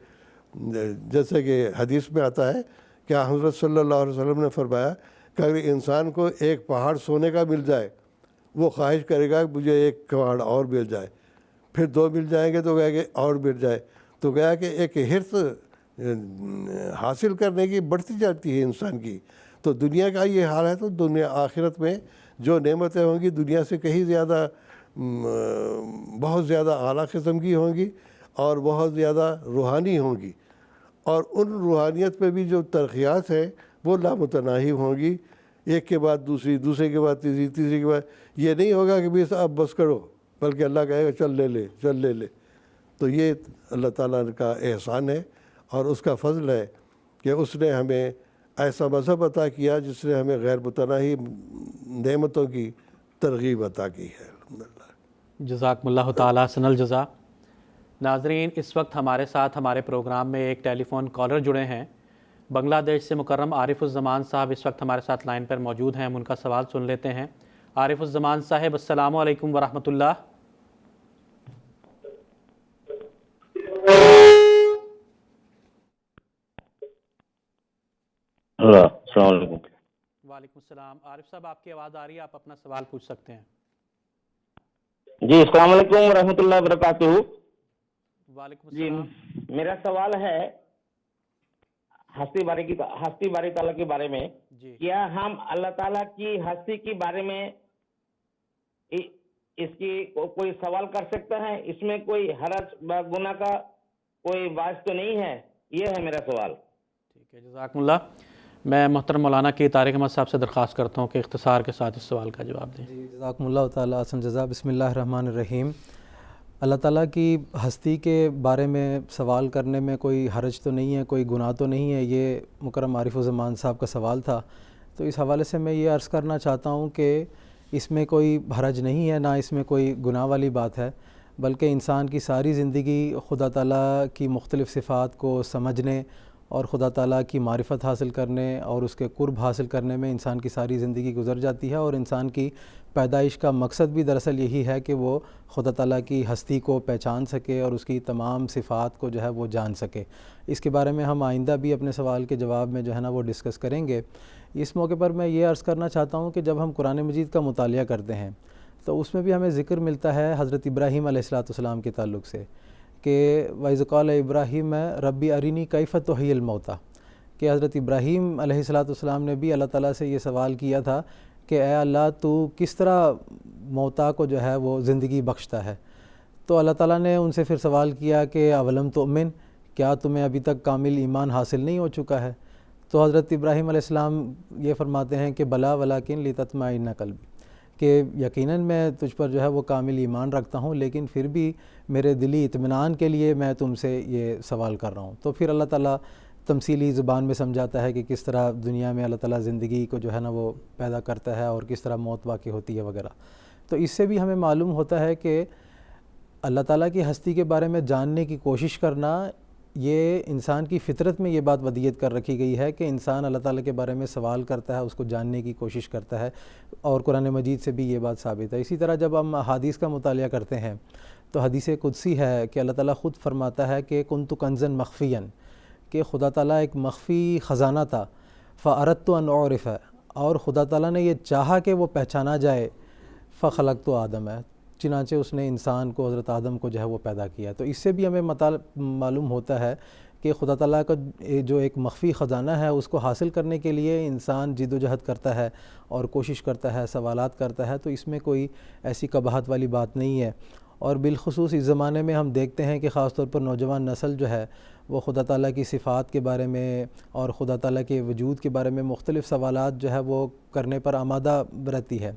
جیسے کہ حدیث میں آتا ہے کہ حضرت صلی اللہ علیہ وسلم نے فرمایا کہ اگر انسان کو ایک پہاڑ سونے کا مل جائے، وہ خواہش کرے گا کہ مجھے ایک پہاڑ اور مل جائے، پھر 2 مل جائیں گے تو گیا کہ اور مل جائے۔ تو گیا کہ ایک حرص حاصل کرنے کی بڑھتی جاتی ہے انسان کی۔ تو دنیا کا یہ حال ہے، تو دنیا آخرت میں جو نعمتیں ہوں گی دنیا سے کہیں زیادہ بہت زیادہ اعلیٰ قسم کی ہوں گی اور بہت زیادہ روحانی ہوں گی، اور ان روحانیت میں بھی جو ترقیات ہیں وہ لامتناہی ہوں گی، ایک کے بعد دوسری، دوسرے کے بعد تیسری، تیسری کے بعد یہ نہیں ہوگا کہ بس اب بس کرو، بلکہ اللہ کہے گا چل لے لے، چل لے لے۔ تو یہ اللہ تعالیٰ کا احسان ہے اور اس کا فضل ہے کہ اس نے ہمیں ایسا مذہب عطا کیا جس نے ہمیں غیر متناہی نعمتوں کی ترغیب عطا کی ہے۔ الحمدللہ۔ جزاکم اللہ تعالیٰ احسن الجزا۔ ناظرین، اس وقت ہمارے ساتھ ہمارے پروگرام میں ایک ٹیلی فون کالر جڑے ہیں بنگلہ دیش سے۔ مکرم عارف الزمان صاحب اس وقت ہمارے ساتھ لائن پر موجود ہیں، ہم ان کا سوال سن لیتے ہیں۔ عارف الزمان صاحب، السلام علیکم ورحمۃ اللہ۔ السلام علیکم۔ وعلیکم السلام۔ عارف صاحب، آپ کی آواز آ رہی ہے، آپ اپنا سوال پوچھ سکتے ہیں۔ جی السلام علیکم ورحمۃ اللہ وبرکاتہ۔ وعلیکم جی السلام۔ میرا سوال ہے ہستی باری تعالیٰ کے بارے میں۔ جی، کیا ہم اللہ تعالیٰ کی ہستی کے بارے میں اس کی کوئی سوال کر سکتا ہے؟ اس میں کوئی حرج گناہ کا کوئی باعث تو نہیں ہے؟ یہ ہے میرا سوال۔ ٹھیک ہے، جزاکم اللہ۔ میں محترم مولانا کے طارق احمد صاحب سے درخواست کرتا ہوں کہ اختصار کے ساتھ اس سوال کا جواب دیں۔ جی جزاکم اللہ تعالیٰ احسن جزا۔ بسم اللہ الرحمن الرحیم۔ اللہ تعالیٰ کی ہستی کے بارے میں سوال کرنے میں کوئی حرج تو نہیں ہے، کوئی گناہ تو نہیں ہے، یہ مکرم عارف الزمان صاحب کا سوال تھا۔ تو اس حوالے سے میں یہ عرض کرنا چاہتا ہوں کہ اس میں کوئی حرج نہیں ہے، نہ اس میں کوئی گناہ والی بات ہے، بلکہ انسان کی ساری زندگی خدا تعالیٰ کی مختلف صفات کو سمجھنے اور خدا تعالیٰ کی معرفت حاصل کرنے اور اس کے قرب حاصل کرنے میں انسان کی ساری زندگی گزر جاتی ہے، اور انسان کی پیدائش کا مقصد بھی دراصل یہی ہے کہ وہ خدا تعالیٰ کی ہستی کو پہچان سکے اور اس کی تمام صفات کو جو ہے وہ جان سکے۔ اس کے بارے میں ہم آئندہ بھی اپنے سوال کے جواب میں جو ہے نا وہ ڈسکس کریں گے۔ اس موقع پر میں یہ عرض کرنا چاہتا ہوں کہ جب ہم قرآن مجید کا مطالعہ کرتے ہیں تو اس میں بھی ہمیں ذکر ملتا ہے حضرت ابراہیم علیہ السلام کے تعلق سے کہ وَإِذْ قَالَ ابراہیم ربی ارینی کیف تحیی الموتیٰ، کہ حضرت ابراہیم علیہ السلام نے بھی اللہ تعالیٰ سے یہ سوال کیا تھا کہ اے اللہ تو کس طرح موتا کو جو ہے وہ زندگی بخشتا ہے۔ تو اللہ تعالیٰ نے ان سے پھر سوال کیا کہ اولم تؤمن، کیا تمہیں ابھی تک کامل ایمان حاصل نہیں ہو چکا ہے؟ تو حضرت ابراہیم علیہ السلام یہ فرماتے ہیں کہ بلا ولیکن لتطمئن قلبی، کہ یقیناً میں تجھ پر جو ہے وہ کامل ایمان رکھتا ہوں، لیکن پھر بھی میرے دلی اطمینان کے لیے میں تم سے یہ سوال کر رہا ہوں۔ تو پھر اللہ تعالیٰ تمثیلی زبان میں سمجھاتا ہے کہ کس طرح دنیا میں اللہ تعالیٰ زندگی کو جو ہے نا وہ پیدا کرتا ہے اور کس طرح موت واقع ہوتی ہے وغیرہ۔ تو اس سے بھی ہمیں معلوم ہوتا ہے کہ اللہ تعالیٰ کی ہستی کے بارے میں جاننے کی کوشش کرنا، یہ انسان کی فطرت میں یہ بات ودیت کر رکھی گئی ہے کہ انسان اللہ تعالیٰ کے بارے میں سوال کرتا ہے، اس کو جاننے کی کوشش کرتا ہے، اور قرآن مجید سے بھی یہ بات ثابت ہے۔ اسی طرح جب ہم احادیث کا مطالعہ کرتے ہیں تو حدیث قدسی ہے کہ اللہ تعالیٰ خود فرماتا ہے کہ کنت کنزا مخفیا، کہ خدا تعالیٰ ایک مخفی خزانہ تھا، فاردت ان اعرف، اور خدا تعالیٰ نے یہ چاہا کہ وہ پہچانا جائے، فخلقت آدم، ہے چنانچہ اس نے انسان کو، حضرت آدم کو جو ہے وہ پیدا کیا۔ تو اس سے بھی ہمیں معلوم ہوتا ہے کہ خدا تعالیٰ کا جو ایک مخفی خزانہ ہے اس کو حاصل کرنے کے لیے انسان جد و جہد کرتا ہے اور کوشش کرتا ہے، سوالات کرتا ہے، تو اس میں کوئی ایسی قباحت والی بات نہیں ہے۔ اور بالخصوص اس زمانے میں ہم دیکھتے ہیں کہ خاص طور پر نوجوان نسل جو ہے وہ خدا تعالیٰ کی صفات کے بارے میں اور خدا تعالیٰ کے وجود کے بارے میں مختلف سوالات جو ہے وہ کرنے پر آمادہ رہتی ہے،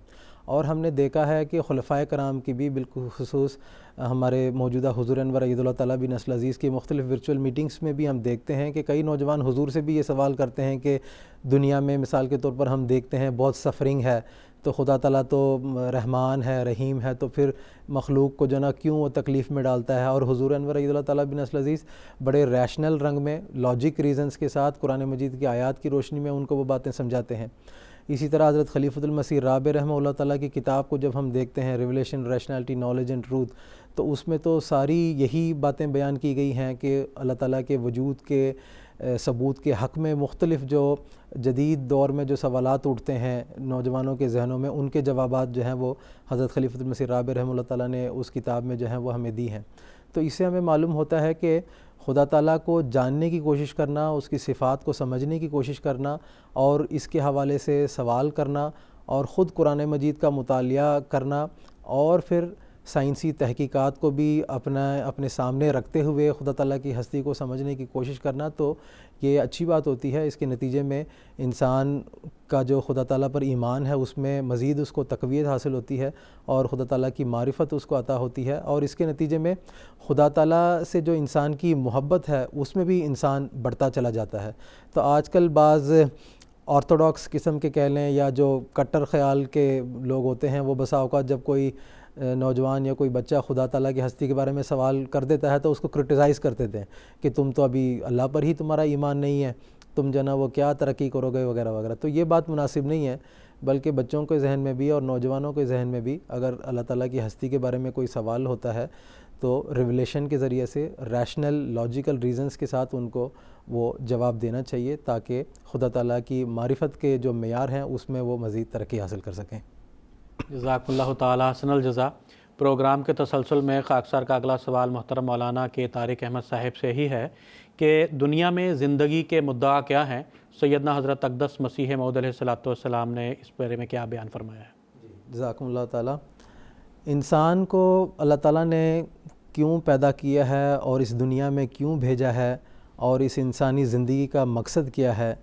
اور ہم نے دیکھا ہے کہ خلفائے کرام کی بھی بالخصوص ہمارے موجودہ حضور انور اید اللہ تعالیٰ بن نسل عزیز کی مختلف ورچوئل میٹنگز میں بھی ہم دیکھتے ہیں کہ کئی نوجوان حضور سے بھی یہ سوال کرتے ہیں کہ دنیا میں مثال کے طور پر ہم دیکھتے ہیں بہت سفرنگ ہے، تو خدا تعالیٰ تو رحمان ہے، رحیم ہے، تو پھر مخلوق کو جو نا کیوں وہ تکلیف میں ڈالتا ہے؟ اور حضور انور اید اللہ تعالیٰ بن نسل عزیز بڑے ریشنل رنگ میں لاجک ریزنز کے ساتھ قرآن مجید کی آیات کی روشنی میں ان کو وہ باتیں سمجھاتے ہیں۔ اسی طرح حضرت خلیفۃ المسیح رابع رحمہ اللہ تعالیٰ کی کتاب کو جب ہم دیکھتے ہیں revelation, rationality, knowledge and truth, تو اس میں تو ساری یہی باتیں بیان کی گئی ہیں کہ اللہ تعالیٰ کے وجود کے ثبوت کے حق میں مختلف جو جدید دور میں جو سوالات اٹھتے ہیں نوجوانوں کے ذہنوں میں، ان کے جوابات جو ہیں وہ حضرت خلیفۃ المسیح رابع رحمہ اللہ تعالیٰ نے اس کتاب میں جو ہیں وہ ہمیں دی ہیں۔ تو اس سے ہمیں معلوم ہوتا ہے کہ خدا تعالیٰ کو جاننے کی کوشش کرنا، اس کی صفات کو سمجھنے کی کوشش کرنا اور اس کے حوالے سے سوال کرنا اور خود قرآن مجید کا مطالعہ کرنا اور پھر سائنسی تحقیقات کو بھی اپنے سامنے رکھتے ہوئے خدا تعالیٰ کی ہستی کو سمجھنے کی کوشش کرنا، تو یہ اچھی بات ہوتی ہے۔ اس کے نتیجے میں انسان کا جو خدا تعالیٰ پر ایمان ہے اس میں مزید اس کو تقویت حاصل ہوتی ہے اور خدا تعالیٰ کی معرفت اس کو عطا ہوتی ہے، اور اس کے نتیجے میں خدا تعالیٰ سے جو انسان کی محبت ہے اس میں بھی انسان بڑھتا چلا جاتا ہے۔ تو آج کل بعض آرتھوڈاکس قسم کے کہہ لیں یا جو کٹر خیال کے لوگ ہوتے ہیں، وہ بسا اوقات جب کوئی نوجوان یا کوئی بچہ خدا تعالیٰ کی ہستی کے بارے میں سوال کر دیتا ہے تو اس کو کرٹیسائز کرتے تھے کہ تم تو ابھی اللہ پر ہی تمہارا ایمان نہیں ہے، تم جو نا وہ کیا ترقی کرو گے وغیرہ وغیرہ۔ تو یہ بات مناسب نہیں ہے، بلکہ بچوں کے ذہن میں بھی اور نوجوانوں کے ذہن میں بھی اگر اللہ تعالیٰ کی ہستی کے بارے میں کوئی سوال ہوتا ہے تو ریولیشن کے ذریعے سے ریشنل لاجیکل ریزنز کے ساتھ ان کو وہ جواب دینا چاہیے تاکہ خدا تعالیٰ کی معرفت کے جو معیار ہیں اس میں وہ مزید ترقی حاصل کر سکیں۔ جزاک اللہ تعالیٰ حسن الجزا۔ پروگرام کے تسلسل میں خاکسار کا اگلا سوال محترم مولانا کے طارق احمد صاحب سے ہی ہے کہ دنیا میں زندگی کے مدعا کیا ہیں؟ سیدنا حضرت اقدس مسیح موعود علیہ الصلوۃ والسلام نے اس بارے میں کیا بیان فرمایا ہے؟ جزاکم اللہ تعالیٰ۔ انسان کو اللہ تعالیٰ نے کیوں پیدا کیا ہے اور اس دنیا میں کیوں بھیجا ہے اور اس انسانی زندگی کا مقصد کیا ہے،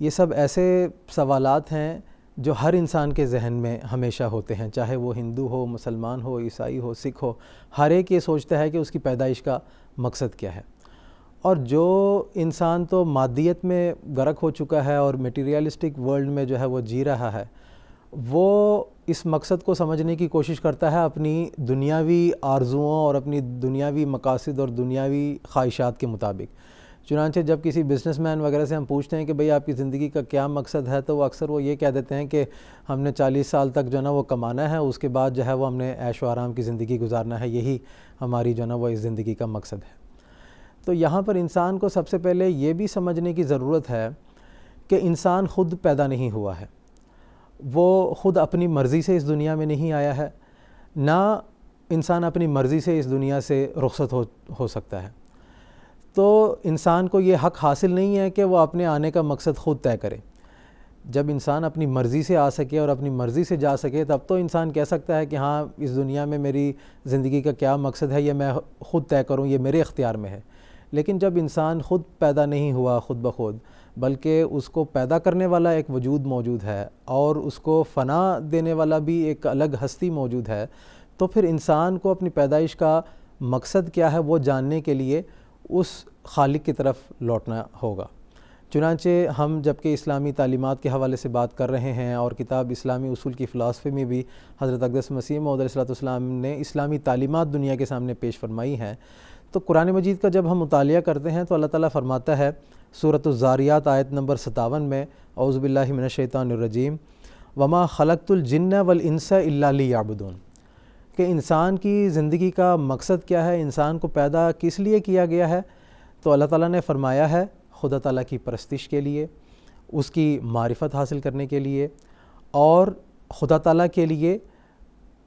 یہ سب ایسے سوالات ہیں جو ہر انسان کے ذہن میں ہمیشہ ہوتے ہیں، چاہے وہ ہندو ہو، مسلمان ہو، عیسائی ہو، سکھ ہو، ہر ایک یہ سوچتا ہے کہ اس کی پیدائش کا مقصد کیا ہے۔ اور جو انسان تو مادیت میں غرق ہو چکا ہے اور میٹیریلسٹک ورلڈ میں جو ہے وہ جی رہا ہے، وہ اس مقصد کو سمجھنے کی کوشش کرتا ہے اپنی دنیاوی آرزوؤں اور اپنی دنیاوی مقاصد اور دنیاوی خواہشات کے مطابق۔ چنانچہ جب کسی بزنس مین وغیرہ سے ہم پوچھتے ہیں کہ بھئی آپ کی زندگی کا کیا مقصد ہے، تو وہ اکثر وہ یہ کہہ دیتے ہیں کہ ہم نے 40 سال تک جو ہے نا وہ کمانا ہے، اس کے بعد جو ہے وہ ہم نے عیش و آرام کی زندگی گزارنا ہے، یہی ہماری جو ہے نا وہ اس زندگی کا مقصد ہے۔ تو یہاں پر انسان کو سب سے پہلے یہ بھی سمجھنے کی ضرورت ہے کہ انسان خود پیدا نہیں ہوا ہے، وہ خود اپنی مرضی سے اس دنیا میں نہیں آیا ہے، نہ انسان اپنی مرضی سے اس دنیا سے رخصت ہو سکتا ہے۔ تو انسان کو یہ حق حاصل نہیں ہے کہ وہ اپنے آنے کا مقصد خود طے کرے۔ جب انسان اپنی مرضی سے آ سکے اور اپنی مرضی سے جا سکے تب تو انسان کہہ سکتا ہے کہ ہاں اس دنیا میں میری زندگی کا کیا مقصد ہے یہ میں خود طے کروں، یہ میرے اختیار میں ہے۔ لیکن جب انسان خود پیدا نہیں ہوا خود بخود، بلکہ اس کو پیدا کرنے والا ایک وجود موجود ہے اور اس کو فنا دینے والا بھی ایک الگ ہستی موجود ہے، تو پھر انسان کو اپنی پیدائش کا مقصد کیا ہے وہ جاننے کے لیے اس خالق کی طرف لوٹنا ہوگا۔ چنانچہ ہم جبکہ اسلامی تعلیمات کے حوالے سے بات کر رہے ہیں اور کتاب اسلامی اصول کی فلسفے میں بھی حضرت اقدس مسیح موعود علیہ السلام نے اسلامی تعلیمات دنیا کے سامنے پیش فرمائی ہیں، تو قرآن مجید کا جب ہم مطالعہ کرتے ہیں تو اللہ تعالیٰ فرماتا ہے سورۃ الذاریات آیت نمبر 57 میں، اعوذ باللہ من الشیطان الرجیم، وما خلقت الجن والانس الا لیعبدون، کہ انسان کی زندگی کا مقصد کیا ہے، انسان کو پیدا کس لیے کیا گیا ہے؟ تو اللہ تعالیٰ نے فرمایا ہے خدا تعالیٰ کی پرستش کے لیے، اس کی معرفت حاصل کرنے کے لیے اور خدا تعالیٰ کے لیے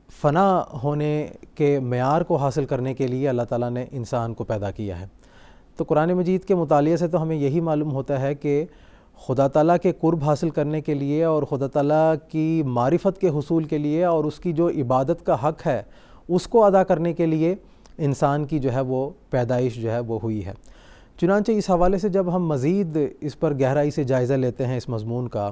فنا ہونے کے معیار کو حاصل کرنے کے لیے اللہ تعالیٰ نے انسان کو پیدا کیا ہے۔ تو قرآن مجید کے مطالعے سے تو ہمیں یہی معلوم ہوتا ہے کہ خدا تعالیٰ کے قرب حاصل کرنے کے لیے اور خدا تعالیٰ کی معرفت کے حصول کے لیے اور اس کی جو عبادت کا حق ہے اس کو ادا کرنے کے لیے انسان کی جو ہے وہ پیدائش جو ہے وہ ہوئی ہے۔ چنانچہ اس حوالے سے جب ہم مزید اس پر گہرائی سے جائزہ لیتے ہیں اس مضمون کا،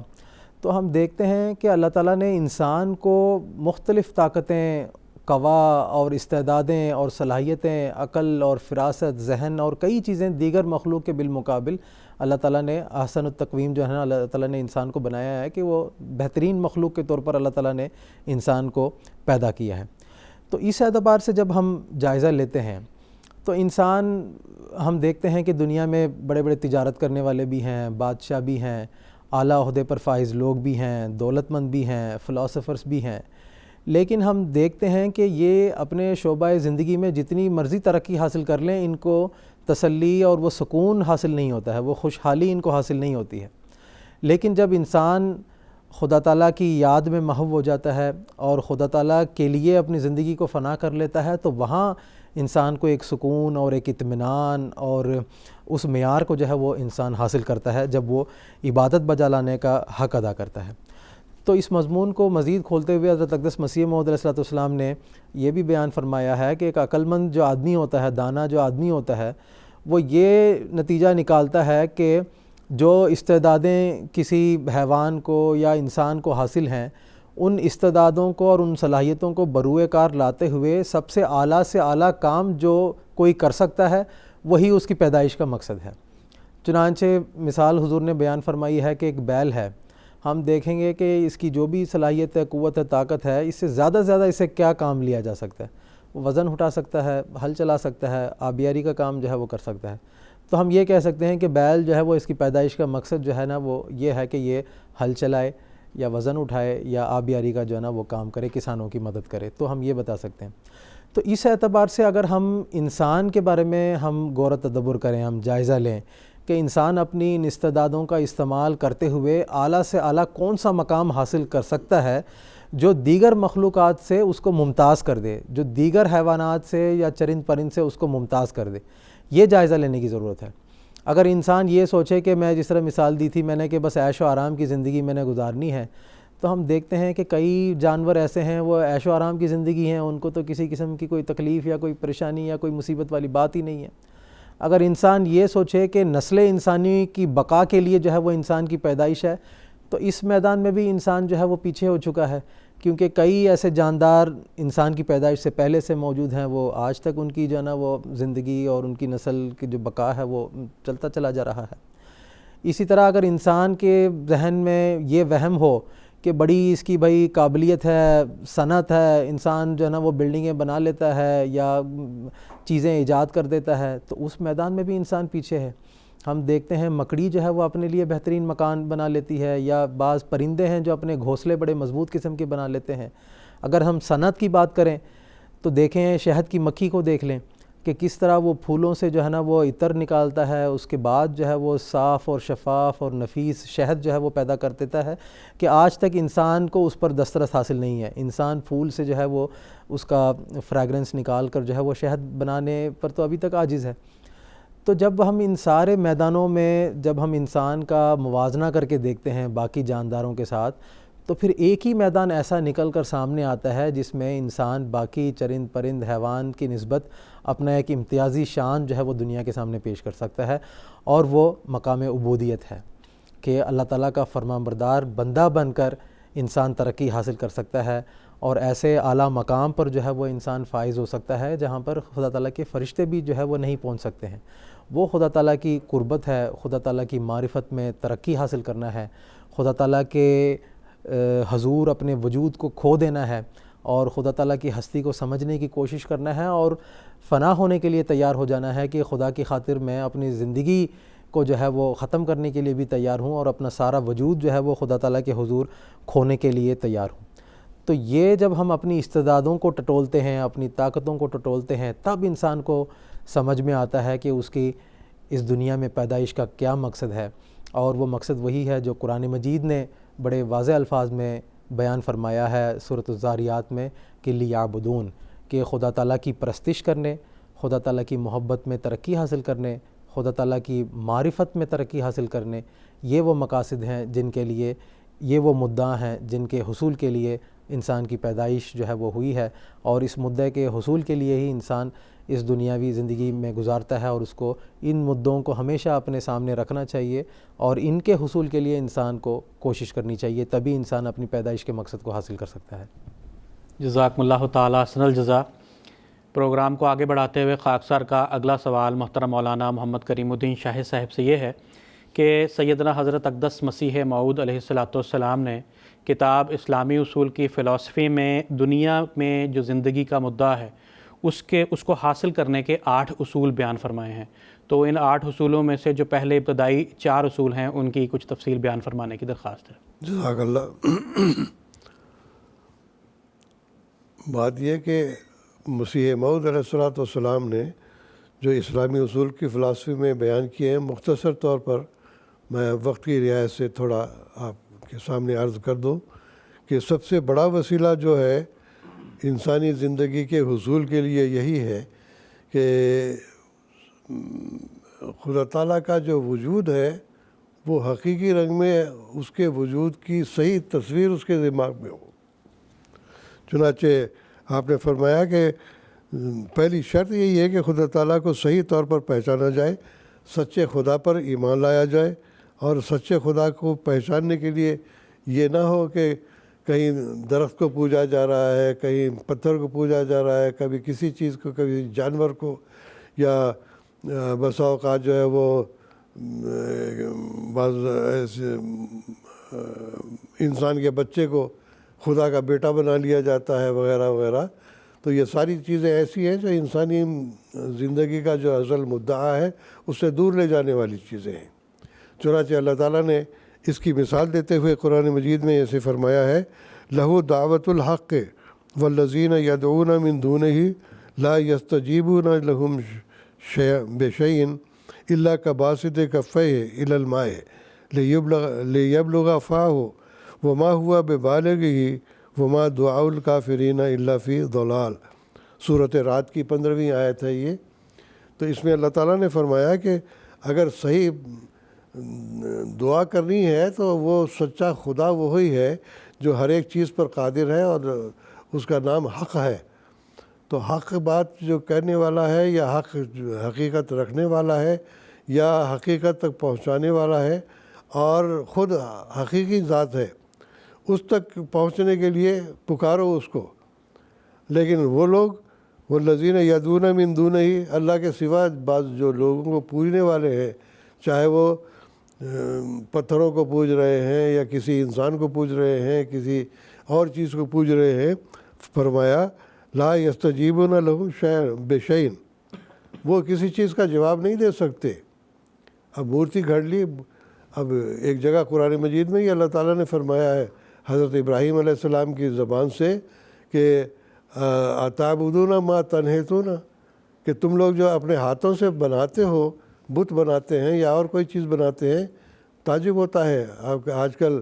تو ہم دیکھتے ہیں کہ اللہ تعالیٰ نے انسان کو مختلف طاقتیں قوا اور استعدادیں اور صلاحیتیں، عقل اور فراست، ذہن اور کئی چیزیں دیگر مخلوق کے بالمقابل اللہ تعالیٰ نے احسن التقویم جو ہے نا اللہ تعالیٰ نے انسان کو بنایا ہے کہ وہ بہترین مخلوق کے طور پر اللہ تعالیٰ نے انسان کو پیدا کیا ہے۔ تو اس اعتبار سے جب ہم جائزہ لیتے ہیں تو انسان، ہم دیکھتے ہیں کہ دنیا میں بڑے بڑے تجارت کرنے والے بھی ہیں، بادشاہ بھی ہیں، اعلیٰ عہدے پر فائز لوگ بھی ہیں، دولت مند بھی ہیں، فلاسفرز بھی ہیں، لیکن ہم دیکھتے ہیں کہ یہ اپنے شعبہ زندگی میں جتنی مرضی ترقی حاصل کر لیں، ان کو تسلی اور وہ سکون حاصل نہیں ہوتا ہے، وہ خوشحالی ان کو حاصل نہیں ہوتی ہے۔ لیکن جب انسان خدا تعالیٰ کی یاد میں محو ہو جاتا ہے اور خدا تعالیٰ کے لیے اپنی زندگی کو فنا کر لیتا ہے تو وہاں انسان کو ایک سکون اور ایک اطمینان اور اس معیار کو جو ہے وہ انسان حاصل کرتا ہے جب وہ عبادت بجا لانے کا حق ادا کرتا ہے۔ تو اس مضمون کو مزید کھولتے ہوئے حضرت اقدس مسیح موعود علیہ السلام نے یہ بھی بیان فرمایا ہے کہ ایک عقل مند جو آدمی ہوتا ہے، دانا جو آدمی ہوتا ہے، وہ یہ نتیجہ نکالتا ہے کہ جو استعدادیں کسی حیوان کو یا انسان کو حاصل ہیں، ان استعدادوں کو اور ان صلاحیتوں کو بروئے کار لاتے ہوئے سب سے اعلیٰ سے اعلیٰ کام جو کوئی کر سکتا ہے وہی اس کی پیدائش کا مقصد ہے۔ چنانچہ مثال حضور نے بیان فرمائی ہے کہ ایک بیل ہے، ہم دیکھیں گے کہ اس کی جو بھی صلاحیت ہے، قوت ہے، طاقت ہے، اس سے زیادہ زیادہ اسے کیا کام لیا جا سکتا ہے؟ وہ وزن اٹھا سکتا ہے، ہل چلا سکتا ہے، آبیاری کا کام جو ہے وہ کر سکتا ہے۔ تو ہم یہ کہہ سکتے ہیں کہ بیل جو ہے وہ اس کی پیدائش کا مقصد جو ہے نا وہ یہ ہے کہ یہ ہل چلائے یا وزن اٹھائے یا آبیاری کا جو ہے نا وہ کام کرے، کسانوں کی مدد کرے، تو ہم یہ بتا سکتے ہیں۔ تو اس اعتبار سے اگر ہم انسان کے بارے میں ہم غور و تدبر کریں، ہم جائزہ لیں کہ انسان اپنی ان استعدادوں کا استعمال کرتے ہوئے اعلیٰ سے اعلیٰ کون سا مقام حاصل کر سکتا ہے جو دیگر مخلوقات سے اس کو ممتاز کر دے، جو دیگر حیوانات سے یا چرند پرند سے اس کو ممتاز کر دے، یہ جائزہ لینے کی ضرورت ہے۔ اگر انسان یہ سوچے کہ میں جس طرح مثال دی تھی میں نے کہ بس عیش و آرام کی زندگی میں نے گزارنی ہے، تو ہم دیکھتے ہیں کہ کئی جانور ایسے ہیں وہ عیش و آرام کی زندگی ہیں، ان کو تو کسی قسم کی کوئی تکلیف یا کوئی پریشانی یا کوئی مصیبت والی بات ہی نہیں ہے۔ اگر انسان یہ سوچے کہ نسل انسانی کی بقا کے لیے جو ہے وہ انسان کی پیدائش ہے، تو اس میدان میں بھی انسان جو ہے وہ پیچھے ہو چکا ہے، کیونکہ کئی ایسے جاندار انسان کی پیدائش سے پہلے سے موجود ہیں، وہ آج تک ان کی جو ہے نا وہ زندگی اور ان کی نسل کی جو بقا ہے وہ چلتا چلا جا رہا ہے۔ اسی طرح اگر انسان کے ذہن میں یہ وہم ہو کہ بڑی اس کی بھائی قابلیت ہے، صنعت ہے، انسان جو ہے نا وہ بلڈنگیں بنا لیتا ہے یا چیزیں ایجاد کر دیتا ہے، تو اس میدان میں بھی انسان پیچھے ہے۔ ہم دیکھتے ہیں مکڑی جو ہے وہ اپنے لیے بہترین مکان بنا لیتی ہے، یا بعض پرندے ہیں جو اپنے گھونسلے بڑے مضبوط قسم کے بنا لیتے ہیں۔ اگر ہم صنعت کی بات کریں تو دیکھیں شہد کی مکھی کو دیکھ لیں کہ کس طرح وہ پھولوں سے جو ہے نا وہ عطر نکالتا ہے، اس کے بعد جو ہے وہ صاف اور شفاف اور نفیس شہد جو ہے وہ پیدا کر دیتا ہے کہ آج تک انسان کو اس پر دسترس حاصل نہیں ہے۔ انسان پھول سے جو ہے وہ اس کا فریگرنس نکال کر جو ہے وہ شہد بنانے پر تو ابھی تک عاجز ہے۔ تو جب ہم ان سارے میدانوں میں جب ہم انسان کا موازنہ کر کے دیکھتے ہیں باقی جانداروں کے ساتھ، تو پھر ایک ہی میدان ایسا نکل کر سامنے آتا ہے جس میں انسان باقی چرند پرند حیوان کی نسبت اپنا ایک امتیازی شان جو ہے وہ دنیا کے سامنے پیش کر سکتا ہے، اور وہ مقام عبودیت ہے کہ اللہ تعالیٰ کا فرمانبردار بندہ بن کر انسان ترقی حاصل کر سکتا ہے، اور ایسے اعلیٰ مقام پر جو ہے وہ انسان فائز ہو سکتا ہے جہاں پر خدا تعالیٰ کے فرشتے بھی جو ہے وہ نہیں پہنچ سکتے ہیں۔ وہ خدا تعالیٰ کی قربت ہے، خدا تعالیٰ کی معرفت میں ترقی حاصل کرنا ہے، خدا تعالیٰ کے حضور اپنے وجود کو کھو دینا ہے، اور خدا تعالیٰ کی ہستی کو سمجھنے کی کوشش کرنا ہے، اور فنا ہونے کے لیے تیار ہو جانا ہے کہ خدا کی خاطر میں اپنی زندگی کو جو ہے وہ ختم کرنے کے لیے بھی تیار ہوں، اور اپنا سارا وجود جو ہے وہ خدا تعالیٰ کے حضور کھونے کے لیے تیار ہوں۔ تو یہ جب ہم اپنی استعدادوں کو ٹٹولتے ہیں، اپنی طاقتوں کو ٹٹولتے ہیں، تب انسان کو سمجھ میں آتا ہے کہ اس کی اس دنیا میں پیدائش کا کیا مقصد ہے، اور وہ مقصد وہی ہے جو قرآن مجید نے بڑے واضح الفاظ میں بیان فرمایا ہے سورۃ الذاریات میں کہ لیعبدون، کہ خدا تعالیٰ کی پرستش کرنے، خدا تعالیٰ کی محبت میں ترقی حاصل کرنے، خدا تعالیٰ کی معرفت میں ترقی حاصل کرنے، یہ وہ مقاصد ہیں جن کے لیے، یہ وہ مدعا ہیں جن کے حصول کے لیے انسان کی پیدائش جو ہے وہ ہوئی ہے، اور اس مدعے کے حصول کے لیے ہی انسان اس دنیاوی زندگی میں گزارتا ہے، اور اس کو ان مدعوں کو ہمیشہ اپنے سامنے رکھنا چاہیے، اور ان کے حصول کے لیے انسان کو کوشش کرنی چاہیے، تبھی انسان اپنی پیدائش کے مقصد کو حاصل کر سکتا ہے۔ جزاکم اللہ تعالیٰ حسن الجزا۔ پروگرام کو آگے بڑھاتے ہوئے خاکسار کا اگلا سوال محترم مولانا محمد کریم الدین شاہد صاحب سے یہ ہے کہ سیدنا حضرت اقدس مسیح موعود علیہ السلام نے کتاب اسلامی اصول کی فلسفی میں دنیا میں جو زندگی کا مدعا ہے اس کو حاصل کرنے کے 8 اصول بیان فرمائے ہیں، تو ان 8 اصولوں میں سے جو پہلے ابتدائی 4 اصول ہیں ان کی کچھ تفصیل بیان فرمانے کی درخواست ہے۔ جزاک اللہ۔ بات یہ کہ مسیح موعود علیہ السلام نے جو اسلامی اصول کی فلسفی میں بیان کیے ہیں، مختصر طور پر میں وقت کی رعایت سے تھوڑا آپ کے سامنے عرض کر دوں کہ سب سے بڑا وسیلہ جو ہے انسانی زندگی کے حصول کے لیے یہی ہے کہ خدا تعالیٰ کا جو وجود ہے وہ حقیقی رنگ میں اس کے وجود کی صحیح تصویر اس کے دماغ میں ہو۔ چنانچہ آپ نے فرمایا کہ پہلی شرط یہی ہے کہ خدا تعالیٰ کو صحیح طور پر پہچانا جائے، سچے خدا پر ایمان لایا جائے، اور سچے خدا کو پہچاننے کے لیے یہ نہ ہو کہ کہیں درخت کو پوجا جا رہا ہے، کہیں پتھر کو پوجا جا رہا ہے، کبھی کسی چیز کو، کبھی جانور کو، یا بسا اوقات جو ہے وہ بعض ایسے انسان کے بچے کو خدا کا بیٹا بنا لیا جاتا ہے وغیرہ وغیرہ۔ تو یہ ساری چیزیں ایسی ہیں جو انسانی زندگی کا جو اصل مدعا ہے اس سے دور لے جانے والی چیزیں ہیں۔ چنانچہ اللہ تعالیٰ نے اس کی مثال دیتے ہوئے قرآن مجید میں ایسے فرمایا ہے، لہو دعوت الحق والذین یدعون من دونہ لا یستجیبون لہم بشیء الا کباسط کفیہ الی الماء لیبلغ فاہ وما ہوا ببالغہ وما دعاء الکافرین الا فی ضلال۔ سورۃ رعد کی 15ویں آیت ہے یہ۔ تو اس میں اللہ تعالیٰ نے فرمایا کہ اگر صحیح دعا کرنی ہے تو وہ سچا خدا وہی ہے جو ہر ایک چیز پر قادر ہے اور اس کا نام حق ہے۔ تو حق بات جو کہنے والا ہے، یا حقیقت رکھنے والا ہے، یا حقیقت تک پہنچانے والا ہے، اور خود حقیقی ذات ہے، اس تک پہنچنے کے لیے پکارو اس کو۔ لیکن وہ لوگ والذین یدعون من دونہ، اللہ کے سوا بعض جو لوگوں کو پوجنے والے ہیں، چاہے وہ پتھروں کو پوج رہے ہیں، یا کسی انسان کو پوج رہے ہیں، کسی اور چیز کو پوج رہے ہیں، فرمایا لا یستجیبون لہم بشیء، وہ کسی چیز کا جواب نہیں دے سکتے۔ اب مورتی گھڑ لی، اب ایک جگہ قرآن مجید میں ہی اللہ تعالیٰ نے فرمایا ہے حضرت ابراہیم علیہ السلام کی زبان سے کہ اتعبدون ما تنحتون، کہ تم لوگ جو اپنے ہاتھوں سے بناتے ہو، بت بناتے ہیں یا اور کوئی چیز بناتے ہیں، تعجب ہوتا ہے۔ آپ آج کل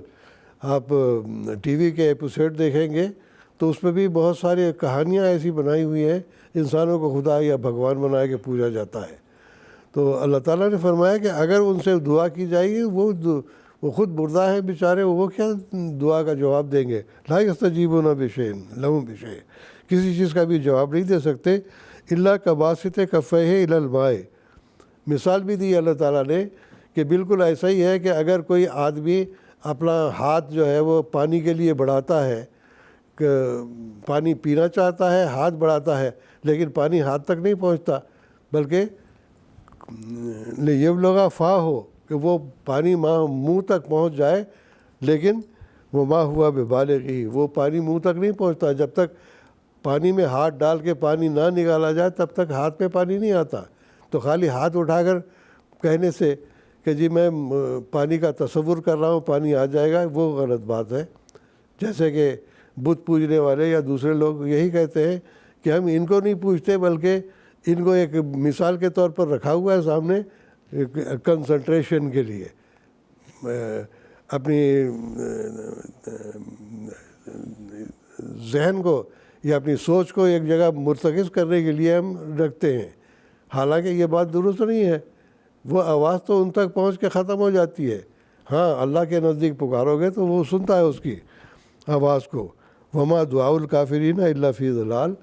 آپ ٹی وی کے ایپیسوڈ دیکھیں گے تو اس میں بھی بہت ساری کہانیاں ایسی بنائی ہوئی ہیں، انسانوں کو خدا یا بھگوان بنا کے پوجا جاتا ہے۔ تو اللہ تعالیٰ نے فرمایا کہ اگر ان سے دعا کی جائے گی، وہ خود مردہ ہیں بیچارے، وہ کیا دعا کا جواب دیں گے؟ لا یستجیبون بشیء لہم بشیء، کسی چیز کا بھی جواب نہیں دے سکتے، الا کباسط کفیہ الی الماء۔ مثال بھی دی اللہ تعالیٰ نے کہ بالکل ایسا ہی ہے کہ اگر کوئی آدمی اپنا ہاتھ جو ہے وہ پانی کے لیے بڑھاتا ہے، کہ پانی پینا چاہتا ہے، ہاتھ بڑھاتا ہے، لیکن پانی ہاتھ تک نہیں پہنچتا، بلکہ لیبلغ فاہ ہو، کہ وہ پانی منہ تک پہنچ جائے، لیکن وہ ما ہوا ببالغہ، وہ پانی منہ تک نہیں پہنچتا۔ جب تک پانی میں ہاتھ ڈال کے پانی نہ نکالا جائے تب تک ہاتھ میں پانی نہیں آتا۔ تو خالی ہاتھ اٹھا کر کہنے سے کہ جی میں پانی کا تصور کر رہا ہوں، پانی آ جائے گا، وہ غلط بات ہے۔ جیسے کہ بت پوجنے والے یا دوسرے لوگ یہی کہتے ہیں کہ ہم ان کو نہیں پوجتے، بلکہ ان کو ایک مثال کے طور پر رکھا ہوا ہے سامنے کنسنٹریشن کے لیے، اپنی ذہن کو یا اپنی سوچ کو ایک جگہ مرتکز کرنے کے لیے ہم رکھتے ہیں۔ حالانکہ یہ بات درست نہیں ہے، وہ آواز تو ان تک پہنچ کے ختم ہو جاتی ہے۔ ہاں، اللہ کے نزدیک پکارو گے تو وہ سنتا ہے اس کی آواز کو۔ وما دعاء الکافرین الا فی ضلال،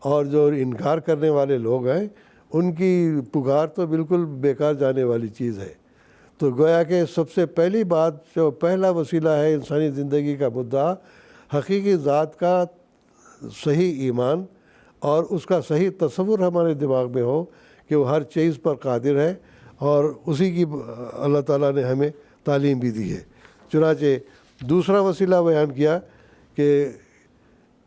اور جو انکار کرنے والے لوگ ہیں ان کی پکار تو بالکل بیکار جانے والی چیز ہے۔ تو گویا کہ سب سے پہلی بات، جو پہلا وسیلہ ہے انسانی زندگی کا مدعا، حقیقی ذات کا صحیح ایمان اور اس کا صحیح تصور ہمارے دماغ میں ہو کہ وہ ہر چیز پر قادر ہے، اور اسی کی اللہ تعالیٰ نے ہمیں تعلیم بھی دی ہے۔ چنانچہ دوسرا وسیلہ بیان کیا کہ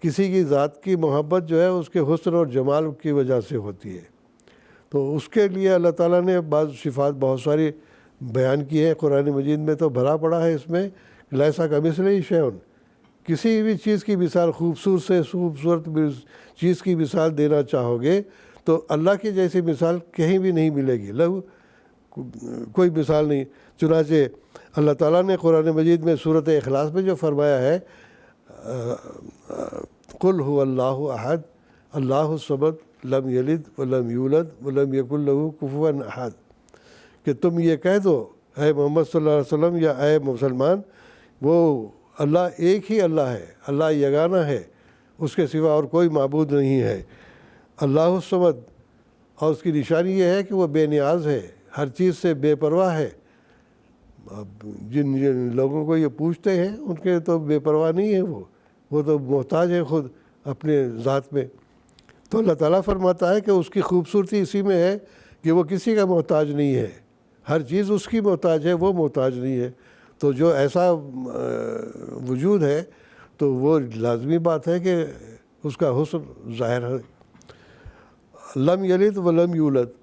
کسی کی ذات کی محبت جو ہے اس کے حسن اور جمال کی وجہ سے ہوتی ہے، تو اس کے لیے اللہ تعالیٰ نے بعض صفات بہت ساری بیان کی ہیں۔ قرآن مجید میں تو بھرا پڑا ہے اس میں، لیسا کمثلہ شیء، کسی بھی چیز کی مثال، خوبصورت سے خوبصورت چیز کی مثال دینا چاہو گے تو اللہ کی جیسی مثال کہیں بھی نہیں ملے گی، کوئی مثال نہیں۔ چنانچہ اللہ تعالیٰ نے قرآن مجید میں سورۃ اخلاص میں جو فرمایا ہے، قل هو اللہ احد اللہ الصمد لم یلد ولم یولد ولم یکن لہ کفوا احد، کہ تم یہ کہہ دو اے محمد صلی اللہ علیہ وسلم یا اے مسلمان، وہ اللہ ایک ہی اللہ ہے، اللہ یگانہ ہے، اس کے سوا اور کوئی معبود نہیں ہے۔ اللہ الصمد، اور اس کی نشانی یہ ہے کہ وہ بے نیاز ہے، ہر چیز سے بے پرواہ ہے۔ اب جن لوگوں کو یہ پوچھتے ہیں ان کے تو بے پرواہ نہیں ہے، وہ تو محتاج ہے خود اپنے ذات میں۔ تو اللہ تعالیٰ فرماتا ہے کہ اس کی خوبصورتی اسی میں ہے کہ وہ کسی کا محتاج نہیں ہے، ہر چیز اس کی محتاج ہے، وہ محتاج نہیں ہے۔ تو جو ایسا وجود ہے تو وہ لازمی بات ہے کہ اس کا حسن ظاہر ہے۔ لم یلد ولم یولد،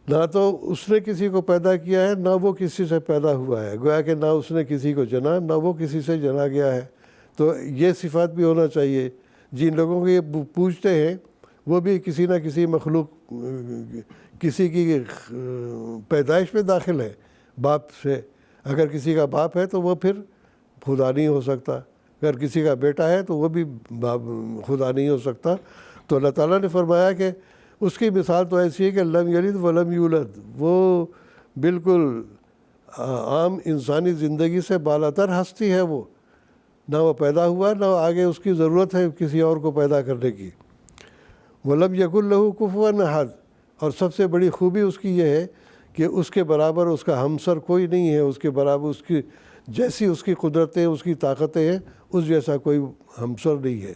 نہ تو اس نے کسی کو پیدا کیا ہے نہ وہ کسی سے پیدا ہوا ہے، گویا کہ نہ اس نے کسی کو جنا نہ وہ کسی سے جنا گیا ہے۔ تو یہ صفات بھی ہونا چاہیے۔ جن لوگوں کو یہ پوچھتے ہیں وہ بھی کسی نہ کسی مخلوق، کسی کی پیدائش میں داخل ہے باپ سے۔ اگر کسی کا باپ ہے تو وہ پھر خدا نہیں ہو سکتا، اگر کسی کا بیٹا ہے تو وہ بھی خدا نہیں ہو سکتا۔ تو اللہ تعالیٰ نے فرمایا کہ اس کی مثال تو ایسی ہے کہ لم یلد ولم یولد، وہ بالکل عام انسانی زندگی سے بالاتر ہستی ہے، وہ نہ وہ پیدا ہوا نہ آگے اس کی ضرورت ہے کسی اور کو پیدا کرنے کی۔ ولم یکن لہ کفوا احد، اور سب سے بڑی خوبی اس کی یہ ہے کہ اس کے برابر اس کا ہمسر کوئی نہیں ہے، اس کے برابر اس کی جیسی اس کی قدرتیں، اس کی طاقتیں ہیں، اس جیسا کوئی ہمسر نہیں ہے۔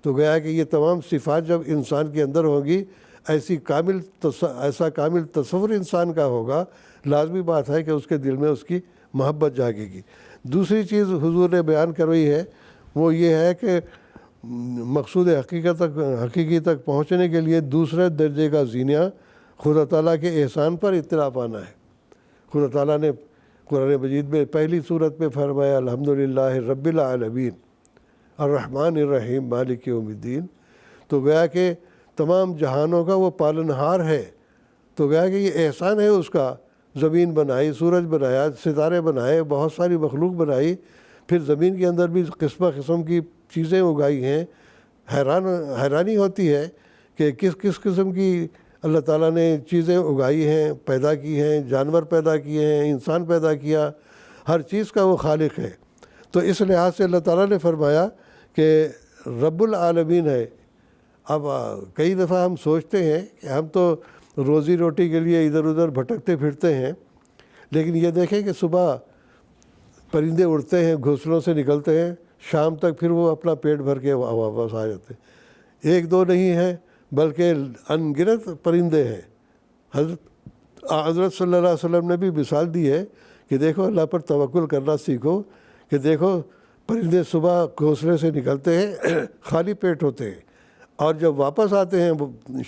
تو گیا کہ یہ تمام صفات جب انسان کے اندر ہوں گی، ایسا کامل تصور انسان کا ہوگا، لازمی بات ہے کہ اس کے دل میں اس کی محبت جاگے گی۔ دوسری چیز حضور نے بیان کروئی ہے وہ یہ ہے کہ مقصود حقیقی تک پہنچنے کے لیے دوسرے درجے کا زینہ خدا تعالیٰ کے احسان پر اطلاع پانا ہے۔ خدا تعالیٰ نے قرآن مجید میں پہلی صورت میں فرمایا الحمدللہ رب العالمین الرحمن الرحیم مالک یوم الدین، تو گیا کہ تمام جہانوں کا وہ پالنہار ہے۔ تو گیا کہ یہ احسان ہے اس کا، زمین بنائی، سورج بنایا، ستارے بنائے، بہت ساری مخلوق بنائی، پھر زمین کے اندر بھی قسم قسم کی چیزیں اگائی ہیں۔ حیرانی ہوتی ہے کہ کس قسم کی اللہ تعالیٰ نے چیزیں اگائی ہیں، پیدا کی ہیں، جانور پیدا کیے ہیں، انسان پیدا کیا، ہر چیز کا وہ خالق ہے۔ تو اس لحاظ سے اللہ تعالیٰ نے فرمایا کہ رب العالمین ہے۔ اب کئی دفعہ ہم سوچتے ہیں کہ ہم تو روزی روٹی کے لیے ادھر ادھر بھٹکتے پھرتے ہیں، لیکن یہ دیکھیں کہ صبح پرندے اڑتے ہیں، گھونسلوں سے نکلتے ہیں، شام تک پھر وہ اپنا پیٹ بھر کے واپس آ جاتے ہیں۔ ایک دو نہیں ہیں بلکہ ان گنت پرندے ہیں۔ حضرت صلی اللہ علیہ وسلم نے بھی مثال دی ہے کہ دیکھو اللہ پر توکل کرنا سیکھو، کہ دیکھو پرندے صبح گھونسلے سے نکلتے ہیں، خالی پیٹ ہوتے ہیں، اور جب واپس آتے ہیں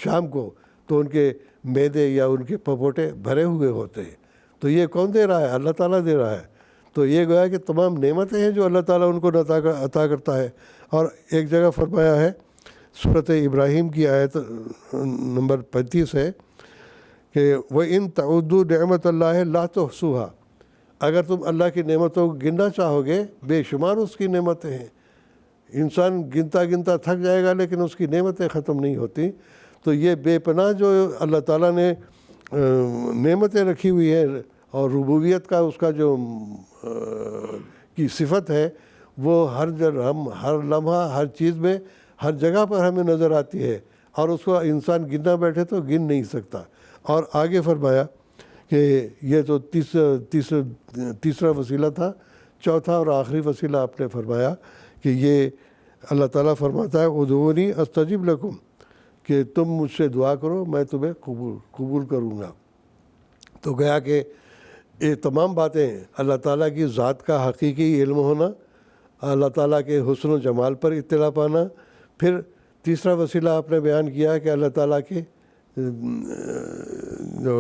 شام کو تو ان کے معدے یا ان کے پپوٹے بھرے ہوئے ہوتے ہیں۔ تو یہ کون دے رہا ہے؟ اللہ تعالیٰ دے رہا ہے۔ تو یہ گویا کہ تمام نعمتیں ہیں جو اللہ تعالیٰ ان کو عطا کرتا ہے۔ اور ایک جگہ فرمایا ہے، سورۃ ابراہیم کی آیت نمبر 35 ہے کہ وَإِن تَعُدُّوا نِعْمَتَ اللَّهِ لَا تُحْصُوهَا، اگر تم اللہ کی نعمتوں کو گننا چاہو گے، بے شمار اس کی نعمتیں ہیں، انسان گنتا تھک جائے گا لیکن اس کی نعمتیں ختم نہیں ہوتی۔ تو یہ بے پناہ جو اللہ تعالیٰ نے نعمتیں رکھی ہوئی ہیں، اور ربوبیت کا اس کا جو کی صفت ہے، وہ ہر لمحہ ہر چیز میں ہر جگہ پر ہمیں نظر آتی ہے، اور اس کو انسان گننا بیٹھے تو گن نہیں سکتا۔ اور آگے فرمایا کہ یہ تو تیسرا وسیلہ تھا، چوتھا اور آخری وسیلہ آپ نے فرمایا کہ یہ اللہ تعالیٰ فرماتا ہے ادعونی استجب لکم کہ تم مجھ سے دعا کرو میں تمہیں قبول کروں گا۔ تو گیا کہ یہ تمام باتیں اللہ تعالیٰ کی ذات کا حقیقی علم ہونا، اللہ تعالیٰ کے حسن و جمال پر اطلاع پانا، پھر تیسرا وسیلہ آپ نے بیان کیا کہ اللہ تعالیٰ کے جو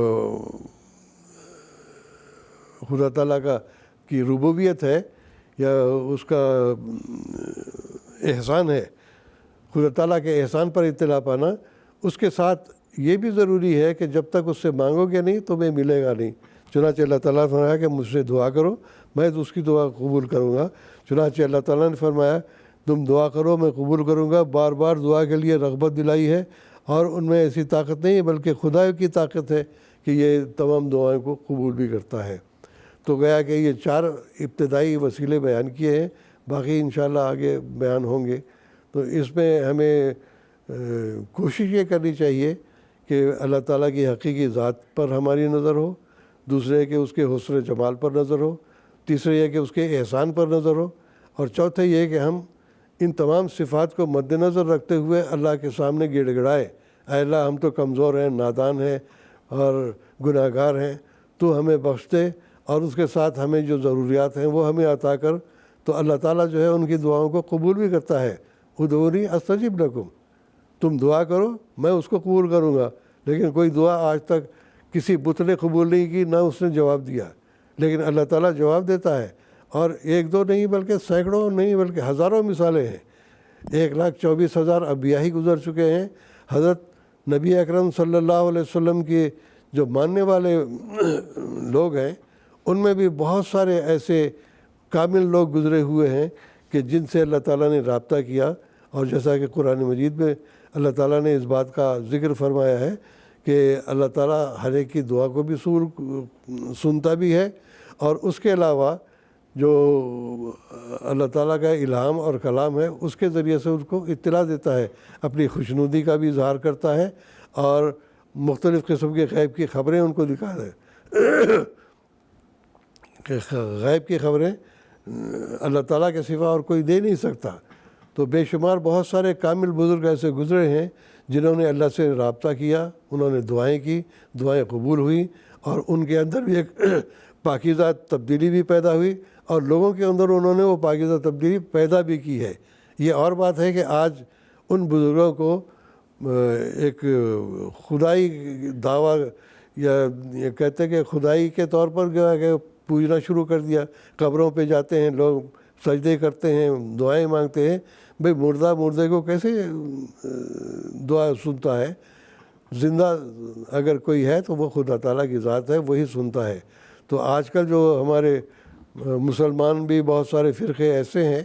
خدا تعالیٰ کی ربوبیت ہے یا اس کا احسان ہے، خدا تعالیٰ کے احسان پر اطلاع پانا، اس کے ساتھ یہ بھی ضروری ہے کہ جب تک اس سے مانگو گے نہیں تمہیں ملے گا نہیں۔ چنانچہ اللہ تعالیٰ نے فرمایا کہ مجھ سے دعا کرو میں تو اس کی دعا قبول کروں گا۔ چنانچہ اللہ تعالیٰ نے فرمایا تم دعا کرو میں قبول کروں گا، بار بار دعا کے لیے رغبت دلائی ہے، اور ان میں ایسی طاقت نہیں ہے بلکہ خدا کی طاقت ہے کہ یہ تمام دعائیں کو قبول بھی کرتا ہے۔ تو گیا کہ یہ 4 ابتدائی وسیلے بیان کیے ہیں، باقی انشاءاللہ آگے بیان ہوں گے۔ تو اس میں ہمیں کوشش یہ کرنی چاہیے کہ اللہ تعالیٰ کی حقیقی ذات پر ہماری نظر ہو، دوسرے کہ اس کے حسن جمال پر نظر ہو، تیسرے یہ کہ اس کے احسان پر نظر ہو، اور چوتھے یہ کہ ہم ان تمام صفات کو مد نظر رکھتے ہوئے اللہ کے سامنے گڑ گڑائے، اے اللہ ہم تو کمزور ہیں، نادان ہیں اور گناہ گار ہیں، تو ہمیں بخش دے، اور اس کے ساتھ ہمیں جو ضروریات ہیں وہ ہمیں عطا کر۔ تو اللہ تعالیٰ جو ہے ان کی دعاؤں کو قبول بھی کرتا ہے۔ ادعونی استجب لکم، تم دعا کرو میں اس کو قبول کروں گا۔ لیکن کوئی دعا آج تک کسی بت نے قبول نہیں کی، نہ اس نے جواب دیا، لیکن اللہ تعالیٰ جواب دیتا ہے، اور 1-2 نہیں بلکہ سینکڑوں نہیں بلکہ ہزاروں مثالیں ہیں۔ 1,24,000 انبیاء ہی گزر چکے ہیں۔ حضرت نبی اکرم صلی اللہ علیہ وسلم کے جو ماننے والے لوگ ہیں ان میں بھی بہت سارے ایسے کامل لوگ گزرے ہوئے ہیں کہ جن سے اللہ تعالیٰ نے رابطہ کیا، اور جیسا کہ قرآن مجید میں اللہ تعالیٰ نے اس بات کا ذکر فرمایا ہے کہ اللہ تعالیٰ ہر ایک کی دعا کو بھی سنتا بھی ہے، اور اس کے علاوہ جو اللہ تعالیٰ کا الہام اور کلام ہے اس کے ذریعے سے ان کو اطلاع دیتا ہے، اپنی خوشنودی کا بھی اظہار کرتا ہے، اور مختلف قسم کے غیب کی خبریں ان کو دکھاتا ہے کہ غیب کی خبریں اللہ تعالیٰ کے سوا اور کوئی دے نہیں سکتا۔ تو بے شمار بہت سارے کامل بزرگ ایسے گزرے ہیں جنہوں نے اللہ سے رابطہ کیا، انہوں نے دعائیں کی، دعائیں قبول ہوئیں، اور ان کے اندر بھی ایک پاکیزہ تبدیلی بھی پیدا ہوئی، اور لوگوں کے اندر انہوں نے وہ پاکیزہ تبدیلی پیدا بھی کی ہے۔ یہ اور بات ہے کہ آج ان بزرگوں کو ایک خدائی دعویٰ یا یہ کہتے ہیں کہ خدائی کے طور پر کہ پوجنا شروع کر دیا، قبروں پہ جاتے ہیں لوگ، سجدے کرتے ہیں، دعائیں مانگتے ہیں۔ بھئی مردے کو کیسے دعا سنتا ہے؟ زندہ اگر کوئی ہے تو وہ خدا تعالیٰ کی ذات ہے، وہی سنتا ہے۔ تو آج کل جو ہمارے مسلمان بھی بہت سارے فرقے ایسے ہیں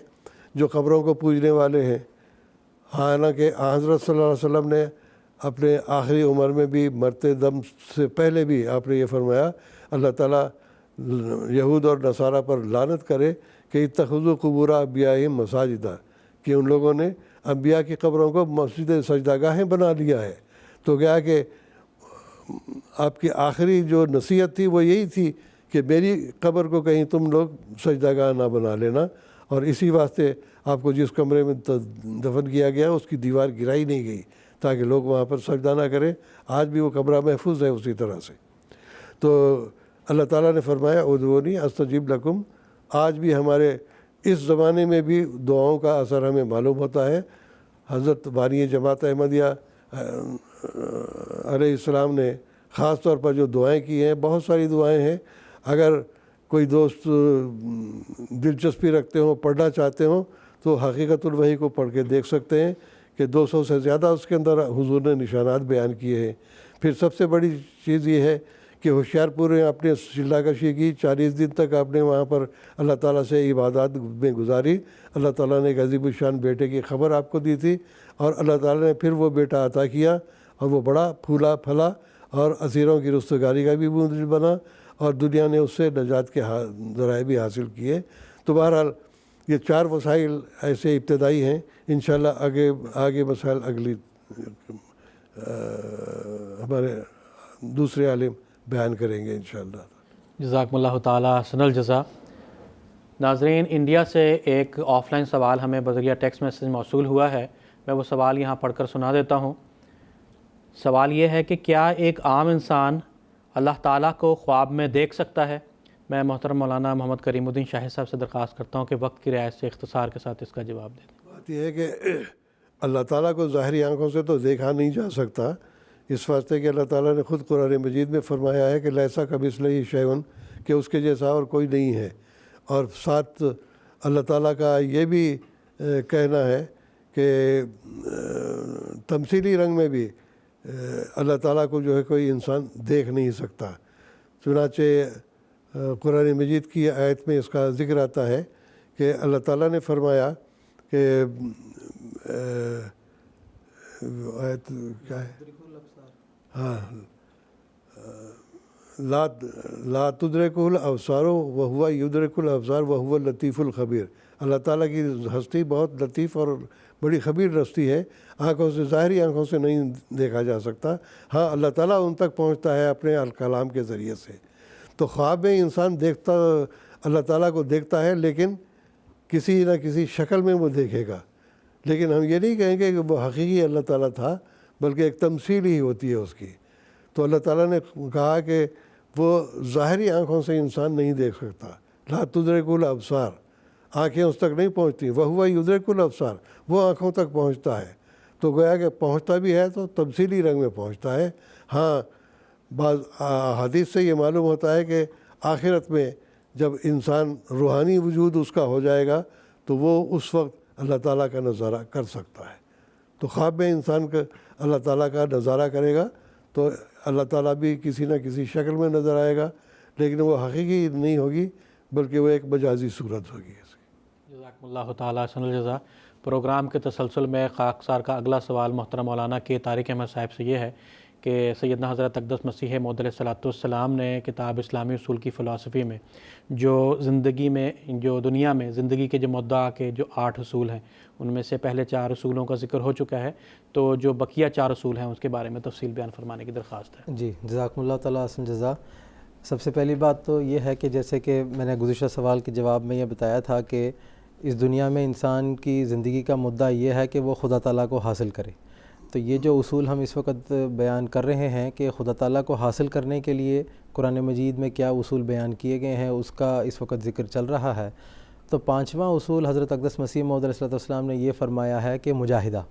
جو قبروں کو پوجنے والے ہیں، حالانکہ حضرت صلی اللہ علیہ وسلم نے اپنے آخری عمر میں بھی مرتے دم سے پہلے بھی آپ نے یہ فرمایا اللہ تعالیٰ یہود اور نصارہ پر لعنت کرے کہ اتخذوا قبور انبیائہم مساجدہ، کہ ان لوگوں نے انبیاء کی قبروں کو مسجد سجدہ گاہیں بنا لیا ہے۔ تو کیا کہ آپ کی آخری جو نصیحت تھی وہ یہی تھی کہ میری قبر کو کہیں تم لوگ سجدہ گاہ نہ بنا لینا، اور اسی واسطے آپ کو جس کمرے میں دفن کیا گیا اس کی دیوار گرائی نہیں گئی تاکہ لوگ وہاں پر سجدہ نہ کریں۔ آج بھی وہ کمرہ محفوظ ہے اسی طرح سے۔ تو اللہ تعالیٰ نے فرمایا ادعونی استجب لکم، آج بھی ہمارے اس زمانے میں بھی دعاؤں کا اثر ہمیں معلوم ہوتا ہے۔ حضرت بانی جماعت احمدیہ علیہ السلام نے خاص طور پر جو دعائیں کی ہیں، بہت ساری دعائیں ہیں، اگر کوئی دوست دلچسپی رکھتے ہوں، پڑھنا چاہتے ہوں تو حقیقت الوحی کو پڑھ کے دیکھ سکتے ہیں کہ 200 سے زیادہ اس کے اندر حضور نے نشانات بیان کیے ہیں۔ پھر سب سے بڑی چیز یہ ہے کہ ہوشیار پور نے اپنے چلہ کشی کی، 40 دن تک آپ نے وہاں پر اللہ تعالیٰ سے عبادات میں گزاری۔ اللہ تعالیٰ نے ایک عظیم الشان بیٹے کی خبر آپ کو دی تھی، اور اللہ تعالیٰ نے پھر وہ بیٹا عطا کیا، اور وہ بڑا پھولا پھلا اور اسیروں کی رستگاری کا بھی منزل بنا، اور دنیا نے اس سے نجات کے ذرائع بھی حاصل کیے۔ تو بہرحال یہ 4 وسائل ایسے ابتدائی ہیں، انشاءاللہ آگے مسائل اگلی ہمارے دوسرے عالم بیان کریں گے انشاءاللہ۔ جزاکم اللہ تعالیٰ حسن الجزا۔ ناظرین، انڈیا سے ایک آف لائن سوال ہمیں بذریعہ ٹیکسٹ میسیج موصول ہوا ہے. میں وہ سوال یہاں پڑھ کر سنا دیتا ہوں. سوال یہ ہے کہ کیا ایک عام انسان اللہ تعالیٰ کو خواب میں دیکھ سکتا ہے؟ میں محترم مولانا محمد کریم الدین شاہد صاحب سے درخواست کرتا ہوں کہ وقت کی رعایت سے اختصار کے ساتھ اس کا جواب دیں. بات یہ ہے کہ اللہ تعالیٰ کو ظاہری آنکھوں سے تو دیکھا نہیں جا سکتا، اس واسطے کہ اللہ تعالیٰ نے خود قرآن مجید میں فرمایا ہے کہ لیسا کمثلہ شیء، کہ اس کے جیسا اور کوئی نہیں ہے. اور ساتھ اللہ تعالیٰ کا یہ بھی کہنا ہے کہ تمثیلی رنگ میں بھی اللہ تعالیٰ کو جو ہے کوئی انسان دیکھ نہیں سکتا. چنانچہ قرآن مجید کی آیت میں اس کا ذکر آتا ہے کہ اللہ تعالیٰ نے فرمایا کہ آیت کیا ہے، ہاں، لا تدرکہ الابصار وہو یدرک الابصار وہو اللطیف الخبیر. اللہ تعالیٰ کی ہستی بہت لطیف اور بڑی خبیر ہستی ہے، آنکھوں سے، ظاہری آنکھوں سے نہیں دیکھا جا سکتا. ہاں، اللہ تعالیٰ ان تک پہنچتا ہے اپنے الکلام کے ذریعے سے. تو خواب میں انسان دیکھتا، اللہ تعالیٰ کو دیکھتا ہے، لیکن کسی نہ کسی شکل میں وہ دیکھے گا. لیکن ہم یہ نہیں کہیں گے کہ وہ حقیقی اللہ تعالیٰ تھا، بلکہ ایک تمثیل ہی ہوتی ہے اس کی. تو اللہ تعالیٰ نے کہا کہ وہ ظاہری آنکھوں سے انسان نہیں دیکھ سکتا. لا تدرک الابصار، آنکھیں اس تک نہیں پہنچتی. وہو یدرک الابصار، وہ آنکھوں تک پہنچتا ہے. تو گویا کہ پہنچتا بھی ہے تو تمثیلی رنگ میں پہنچتا ہے. ہاں، بعض حدیث سے یہ معلوم ہوتا ہے کہ آخرت میں جب انسان روحانی وجود اس کا ہو جائے گا تو وہ اس وقت اللہ تعالیٰ کا نظارہ کر سکتا ہے. تو خواب میں انسان کا اللہ تعالیٰ کا نظارہ کرے گا تو اللہ تعالیٰ بھی کسی نہ کسی شکل میں نظر آئے گا، لیکن وہ حقیقی نہیں ہوگی بلکہ وہ ایک مجازی صورت ہوگی. جزاکم اللہ تعالیٰ احسن الجزا. پروگرام کے تسلسل میں خاکسار کا اگلا سوال محترم مولانا کے طارق احمد صاحب سے یہ ہے کہ سیدنا حضرت اقدس مسیح موعود علیہ الصلوۃ والسلام نے کتاب اسلامی اصول کی فلسفی میں جو زندگی میں، جو دنیا میں زندگی کے جو مدعا کے جو 8 اصول ہیں، ان میں سے پہلے 4 اصولوں کا ذکر ہو چکا ہے. تو جو بقیہ 4 اصول ہیں اس کے بارے میں تفصیل بیان فرمانے کی درخواست ہے. جی، جزاکم اللہ تعالیٰ احسن جزا. سب سے پہلی بات تو یہ ہے کہ جیسے کہ میں نے گزشتہ سوال کے جواب میں یہ بتایا تھا کہ اس دنیا میں انسان کی زندگی کا مدعا یہ ہے کہ وہ خدا تعالیٰ کو حاصل کرے. تو یہ جو اصول ہم اس وقت بیان کر رہے ہیں کہ خدا تعالیٰ کو حاصل کرنے کے لیے قرآن مجید میں کیا اصول بیان کیے گئے ہیں، اس کا اس وقت ذکر چل رہا ہے. تو 5واں اصول حضرت اقدس مسیح موعود علیہ السلام نے یہ فرمایا ہے کہ مجاہدہ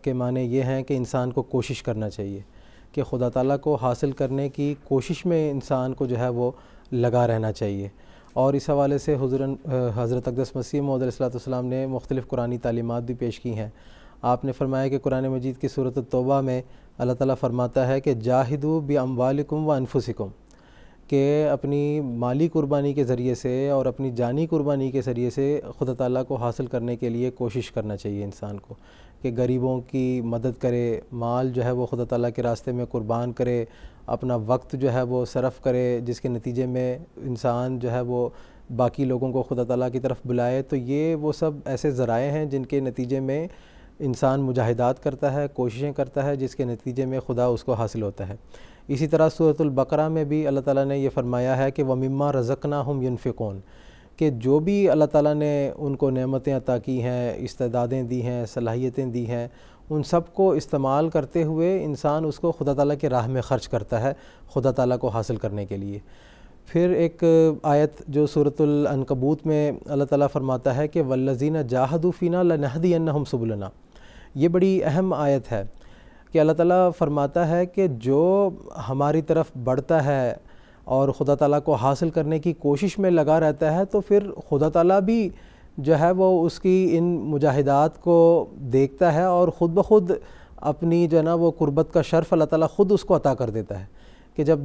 کے معنی یہ ہیں کہ انسان کو کوشش کرنا چاہیے، کہ خدا تعالیٰ کو حاصل کرنے کی کوشش میں انسان کو جو ہے وہ لگا رہنا چاہیے. اور اس حوالے سے حضرت اقدس مسیح موعود علیہ السلام نے مختلف قرآنی تعلیمات بھی پیش کی ہیں. آپ نے فرمایا کہ قرآن مجید کی سورۃ التوبہ میں اللہ تعالیٰ فرماتا ہے کہ جاہدوا باموالکم و انفسکم، کہ اپنی مالی قربانی کے ذریعے سے اور اپنی جانی قربانی کے ذریعے سے خدا تعالیٰ کو حاصل کرنے کے لیے کوشش کرنا چاہیے انسان کو، کہ غریبوں کی مدد کرے، مال جو ہے وہ خدا تعالیٰ کے راستے میں قربان کرے، اپنا وقت جو ہے وہ صرف کرے، جس کے نتیجے میں انسان جو ہے وہ باقی لوگوں کو خدا تعالیٰ کی طرف بلائے. تو یہ وہ سب ایسے ذرائع ہیں جن کے نتیجے میں انسان مجاہدات کرتا ہے، کوششیں کرتا ہے، جس کے نتیجے میں خدا اس کو حاصل ہوتا ہے. اسی طرح سورۃ البقرہ میں بھی اللہ تعالیٰ نے یہ فرمایا ہے کہ وَمِمَّا رَزَقْنَاهُمْ يُنْفِقُونَ، کہ جو بھی اللہ تعالیٰ نے ان کو نعمتیں عطا کی ہیں، استعدادیں دی ہیں، صلاحیتیں دی ہیں، ان سب کو استعمال کرتے ہوئے انسان اس کو خدا تعالیٰ کے راہ میں خرچ کرتا ہے خدا تعالیٰ کو حاصل کرنے کے لیے. پھر ایک آیت جو سورۃ العنکبوت میں اللہ تعالیٰ فرماتا ہے کہ وَالَّذِينَ جَاهَدُوا فِينَا لَنَهْدِيَنَّهُمْ سُبُلَنَا. یہ بڑی اہم آیت ہے کہ اللہ تعالیٰ فرماتا ہے کہ جو ہماری طرف بڑھتا ہے اور خدا تعالیٰ کو حاصل کرنے کی کوشش میں لگا رہتا ہے تو پھر خدا تعالیٰ بھی جو ہے وہ اس کی ان مجاہدات کو دیکھتا ہے اور خود بخود اپنی جو ہے نا وہ قربت کا شرف اللہ تعالیٰ خود اس کو عطا کر دیتا ہے. کہ جب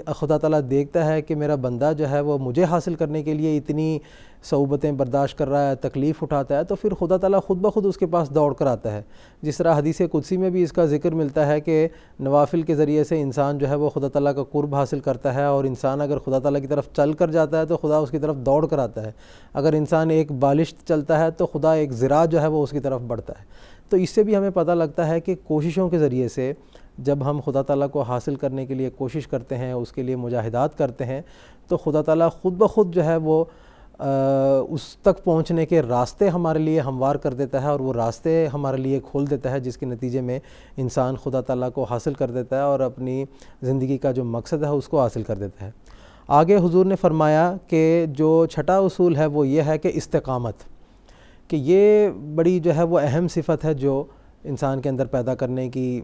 خدا تعالیٰ دیکھتا ہے کہ میرا بندہ جو ہے وہ مجھے حاصل کرنے کے لیے اتنی صعوبتیں برداشت کر رہا ہے، تکلیف اٹھاتا ہے، تو پھر خدا تعالیٰ خود بخود اس کے پاس دوڑ کر آتا ہے. جس طرح حدیث قدسی میں بھی اس کا ذکر ملتا ہے کہ نوافل کے ذریعے سے انسان جو ہے وہ خدا تعالیٰ کا قرب حاصل کرتا ہے، اور انسان اگر خدا تعالیٰ کی طرف چل کر جاتا ہے تو خدا اس کی طرف دوڑ کر آتا ہے. اگر انسان ایک بالشت چلتا ہے تو خدا ایک ذراع جو ہے وہ اس کی طرف بڑھتا ہے. تو اس سے بھی ہمیں پتہ لگتا ہے کہ کوششوں کے ذریعے سے جب ہم خدا تعالیٰ کو حاصل کرنے کے لیے کوشش کرتے ہیں، اس کے لیے مجاہدات کرتے ہیں، تو خدا تعالیٰ خود بخود جو ہے وہ اس تک پہنچنے کے راستے ہمارے لیے ہموار کر دیتا ہے، اور وہ راستے ہمارے لیے کھول دیتا ہے، جس کے نتیجے میں انسان خدا تعالیٰ کو حاصل کر دیتا ہے اور اپنی زندگی کا جو مقصد ہے اس کو حاصل کر دیتا ہے۔ آگے حضور نے فرمایا کہ جو چھٹا اصول ہے وہ یہ ہے کہ استقامت، کہ یہ بڑی جو ہے وہ اہم صفت ہے جو انسان کے اندر پیدا کرنے کی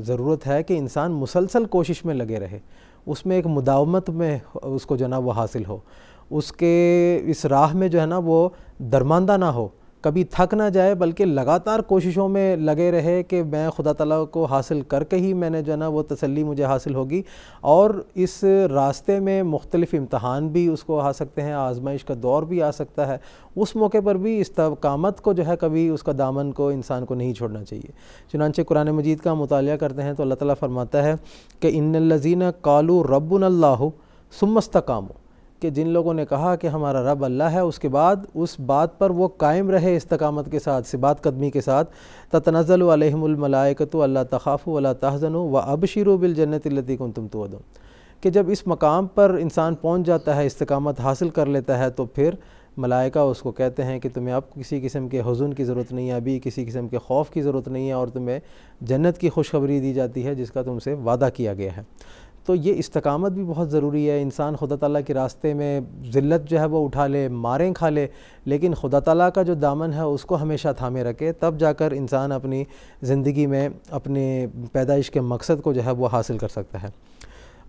ضرورت ہے، کہ انسان مسلسل کوشش میں لگے رہے، اس میں ایک مداومت میں اس کو جو ہے نا وہ حاصل ہو، اس کے اس راہ میں جو ہے نا وہ درماندہ نہ ہو، کبھی تھک نہ جائے، بلکہ لگاتار کوششوں میں لگے رہے کہ میں خدا تعالیٰ کو حاصل کر کے ہی میں نے جو ہے نا وہ تسلی مجھے حاصل ہوگی۔ اور اس راستے میں مختلف امتحان بھی اس کو آ سکتے ہیں، آزمائش کا دور بھی آ سکتا ہے، اس موقع پر بھی استقامت کو جو ہے کبھی اس کا دامن کو انسان کو نہیں چھوڑنا چاہیے۔ چنانچہ قرآن مجید کا مطالعہ کرتے ہیں تو اللہ تعالیٰ فرماتا ہے کہ ان الذین قالوا ربنا اللہ ثم استقاموا، کہ جن لوگوں نے کہا کہ ہمارا رب اللہ ہے، اس کے بعد اس بات پر وہ قائم رہے استقامت کے ساتھ، ثبات قدمی کے ساتھ، تتنزل علیہم الملائکۃ الا تخافوا ولا تحزنوا وابشروا بالجنۃ التی کنتم توعدون، کہ جب اس مقام پر انسان پہنچ جاتا ہے، استقامت حاصل کر لیتا ہے، تو پھر ملائکہ اس کو کہتے ہیں کہ تمہیں اب کسی قسم کے حزن کی ضرورت نہیں ہے، ابھی کسی قسم کے خوف کی ضرورت نہیں ہے، اور تمہیں جنت کی خوشخبری دی جاتی ہے جس کا تم سے وعدہ کیا گیا ہے۔ تو یہ استقامت بھی بہت ضروری ہے۔ انسان خدا تعالیٰ کے راستے میں ذلت جو ہے وہ اٹھا لے، ماریں کھا لے، لیکن خدا تعالیٰ کا جو دامن ہے اس کو ہمیشہ تھامے رکھے، تب جا کر انسان اپنی زندگی میں اپنے پیدائش کے مقصد کو جو ہے وہ حاصل کر سکتا ہے۔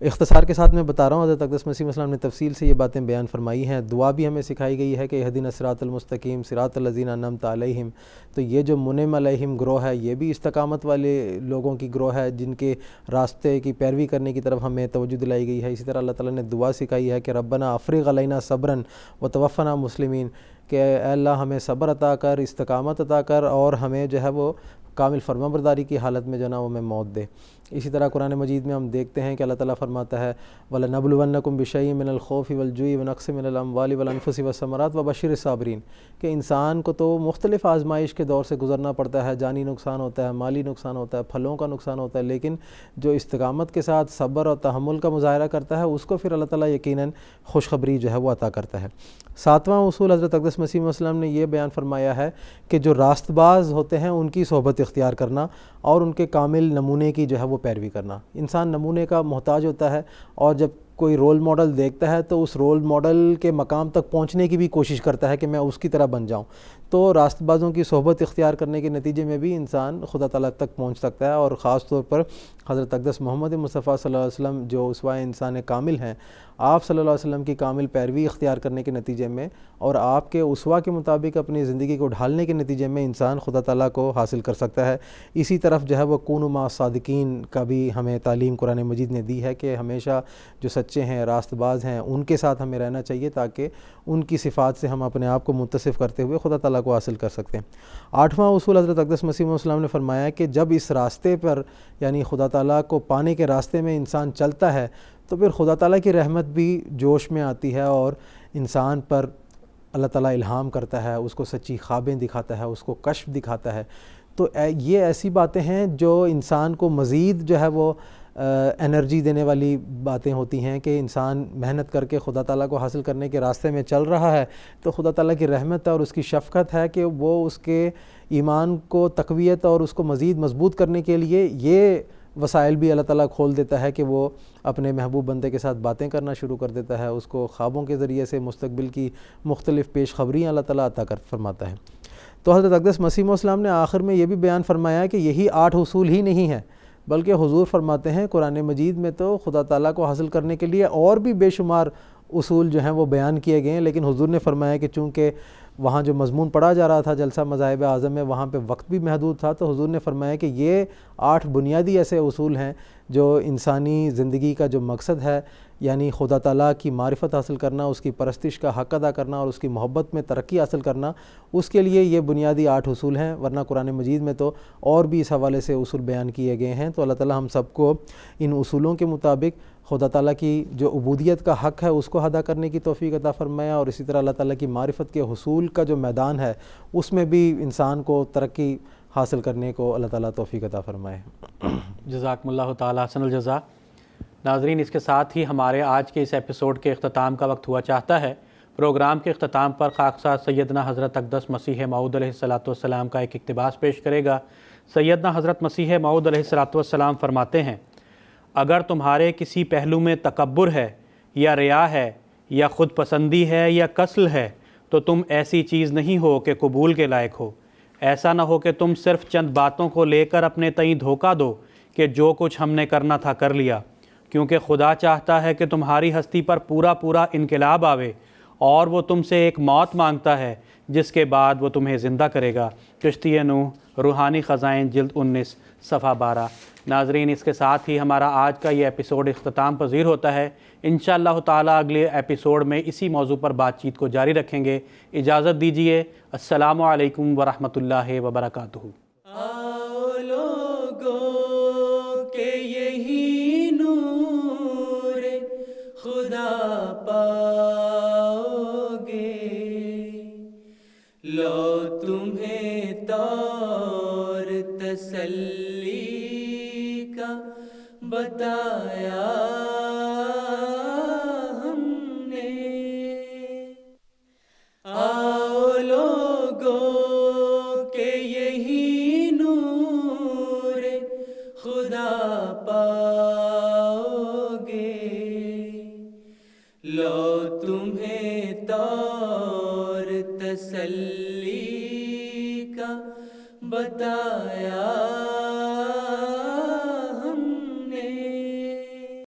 اختصار کے ساتھ میں بتا رہا ہوں، حضرت اقدس مسیح السلام نے تفصیل سے یہ باتیں بیان فرمائی ہیں۔ دعا بھی ہمیں سکھائی گئی ہے کہ اہدنا الصراط المستقیم صراط الذین انعمت علیہم، تو یہ جو منعم علیہم گروہ ہے یہ بھی استقامت والے لوگوں کی گروہ ہے، جن کے راستے کی پیروی کرنے کی طرف ہمیں توجہ دلائی گئی ہے۔ اسی طرح اللہ تعالیٰ نے دعا سکھائی ہے کہ ربنا افرغ علینا صبرا وتوفنا مسلمین، کہ اے اللہ ہمیں صبر عطا کر، استقامت عطا کر، اور ہمیں جو ہے وہ کامل فرمانبرداری کی حالت میں جو نا وہ ہمیں موت دے۔ اسی طرح قرآن مجید میں ہم دیکھتے ہیں کہ اللہ تعالیٰ فرماتا ہے وَلَنَبْلُوَنَّكُمْ بِشَيْءٍ مِّنَ الْخَوْفِ وَالْجُوعِ وَنَقْصٍ مِّنَ الْأَمْوَالِ وَالْأَنفُسِ وَالثَّمَرَاتِ وَبَشِّرِ الصَّابِرِينَ، کہ انسان کو تو مختلف آزمائش کے دور سے گزرنا پڑتا ہے، جانی نقصان ہوتا ہے، مالی نقصان ہوتا ہے، پھلوں کا نقصان ہوتا ہے، لیکن جو استقامت کے ساتھ صبر اور تحمل کا مظاہرہ کرتا ہے اس کو پھر اللہ تعالیٰ یقیناً خوشخبری جو ہے وہ عطا کرتا ہے۔ ساتواں اصول حضرت اقدس مسیح علیہ السلام نے یہ بیان فرمایا ہے کہ جو راست باز ہوتے ہیں ان کی صحبت اختیار کرنا اور ان کے کامل نمونے کی جو ہے وہ پیروی کرنا۔ انسان نمونے کا محتاج ہوتا ہے، اور جب کوئی رول ماڈل دیکھتا ہے تو اس رول ماڈل کے مقام تک پہنچنے کی بھی کوشش کرتا ہے کہ میں اس کی طرح بن جاؤں۔ تو راست بازوں کی صحبت اختیار کرنے کے نتیجے میں بھی انسان خدا تعالیٰ تک پہنچ سکتا ہے، اور خاص طور پر حضرت اقدس محمد مصطفیٰ صلی اللہ علیہ وسلم جو اسوہ انسان کامل ہیں، آپ صلی اللہ علیہ وسلم کی کامل پیروی اختیار کرنے کے نتیجے میں اور آپ کے اسوہ کے مطابق اپنی زندگی کو ڈھالنے کے نتیجے میں انسان خدا تعالیٰ کو حاصل کر سکتا ہے۔ اسی طرف جو ہے وہ کونوا مع الصادقین کا بھی ہمیں تعلیم قرآن مجید نے دی ہے کہ ہمیشہ جو سچے ہیں، راست باز ہیں، ان کے ساتھ ہمیں رہنا چاہیے تاکہ ان کی صفات سے ہم اپنے آپ کو متصف کرتے ہوئے خدا تعالیٰ کو حاصل کر سکتے ہیں۔ آٹھواں اصول حضرت اقدس مسیح علیہ السلام نے فرمایا کہ جب اس راستے پر یعنی خدا تعالیٰ کو پانے کے راستے میں انسان چلتا ہے تو پھر خدا تعالیٰ کی رحمت بھی جوش میں آتی ہے، اور انسان پر اللہ تعالیٰ الہام کرتا ہے، اس کو سچی خوابیں دکھاتا ہے، اس کو کشف دکھاتا ہے۔ تو یہ ایسی باتیں ہیں جو انسان کو مزید جو ہے وہ انرجی دینے والی باتیں ہوتی ہیں کہ انسان محنت کر کے خدا تعالیٰ کو حاصل کرنے کے راستے میں چل رہا ہے تو خدا تعالیٰ کی رحمت اور اس کی شفقت ہے کہ وہ اس کے ایمان کو تقویت اور اس کو مزید مضبوط کرنے کے لیے یہ وسائل بھی اللہ تعالیٰ کھول دیتا ہے کہ وہ اپنے محبوب بندے کے ساتھ باتیں کرنا شروع کر دیتا ہے، اس کو خوابوں کے ذریعے سے مستقبل کی مختلف پیش خبریاں اللہ تعالیٰ عطا کر فرماتا ہے۔ تو حضرت اقدس مسیح علیہ السلام نے آخر میں یہ بھی بیان فرمایا کہ یہی 8 اصول ہی نہیں ہیں، بلکہ حضور فرماتے ہیں قرآن مجید میں تو خدا تعالیٰ کو حاصل کرنے کے لیے اور بھی بے شمار اصول جو ہیں وہ بیان کیے گئے ہیں، لیکن حضور نے فرمایا کہ چونکہ وہاں جو مضمون پڑھا جا رہا تھا جلسہ مذاہب اعظم میں، وہاں پہ وقت بھی محدود تھا، تو حضور نے فرمایا کہ یہ 8 بنیادی ایسے اصول ہیں جو انسانی زندگی کا جو مقصد ہے یعنی خدا تعالیٰ کی معرفت حاصل کرنا، اس کی پرستش کا حق ادا کرنا اور اس کی محبت میں ترقی حاصل کرنا، اس کے لیے یہ بنیادی 8 اصول ہیں، ورنہ قرآن مجید میں تو اور بھی اس حوالے سے اصول بیان کیے گئے ہیں۔ تو اللہ تعالیٰ ہم سب کو ان اصولوں کے مطابق خدا تعالیٰ کی جو عبودیت کا حق ہے اس کو ادا کرنے کی توفیق عطا فرمایا، اور اسی طرح اللہ تعالیٰ کی معرفت کے حصول کا جو میدان ہے اس میں بھی انسان کو ترقی حاصل کرنے کو اللہ تعالیٰ توفیق عطا فرمائے۔ جزاکم اللہ تعالیٰ حسن الجزا۔ ناظرین، اس کے ساتھ ہی ہمارے آج کے اس ایپیسوڈ کے اختتام کا وقت ہوا چاہتا ہے۔ پروگرام کے اختتام پر خاکسار سیدنا حضرت اقدس مسیح موعود علیہ السلام کا ایک اقتباس پیش کرے گا۔ سیدنا حضرت مسیح موعود علیہ السلام فرماتے ہیں، اگر تمہارے کسی پہلو میں تکبر ہے یا ریا ہے یا خود پسندی ہے یا کسل ہے تو تم ایسی چیز نہیں ہو کہ قبول کے لائق ہو۔ ایسا نہ ہو کہ تم صرف چند باتوں کو لے کر اپنے تئیں دھوکہ دو کہ جو کچھ ہم نے کرنا تھا کر لیا، کیونکہ خدا چاہتا ہے کہ تمہاری ہستی پر پورا انقلاب آوے، اور وہ تم سے ایک موت مانگتا ہے جس کے بعد وہ تمہیں زندہ کرے گا۔ کشتی نوح، روحانی خزائن، جلد 19 صفحہ 12۔ ناظرین، اس کے ساتھ ہی ہمارا آج کا یہ ایپیسوڈ اختتام پذیر ہوتا ہے۔ انشاءاللہ تعالیٰ اگلے ایپیسوڈ میں اسی موضوع پر بات چیت کو جاری رکھیں گے۔ اجازت دیجیے۔ السلام علیکم ورحمۃ اللہ وبرکاتہ۔ آؤ لوگوں کہ یہی نور خدا پاؤ گے، لو تمہیں طور تسلی کا بتایا ہم نے۔ آؤ لوگوں کہ یہی نور خدا پاؤ گے، لو تمہیں طور تسلی کا بتایا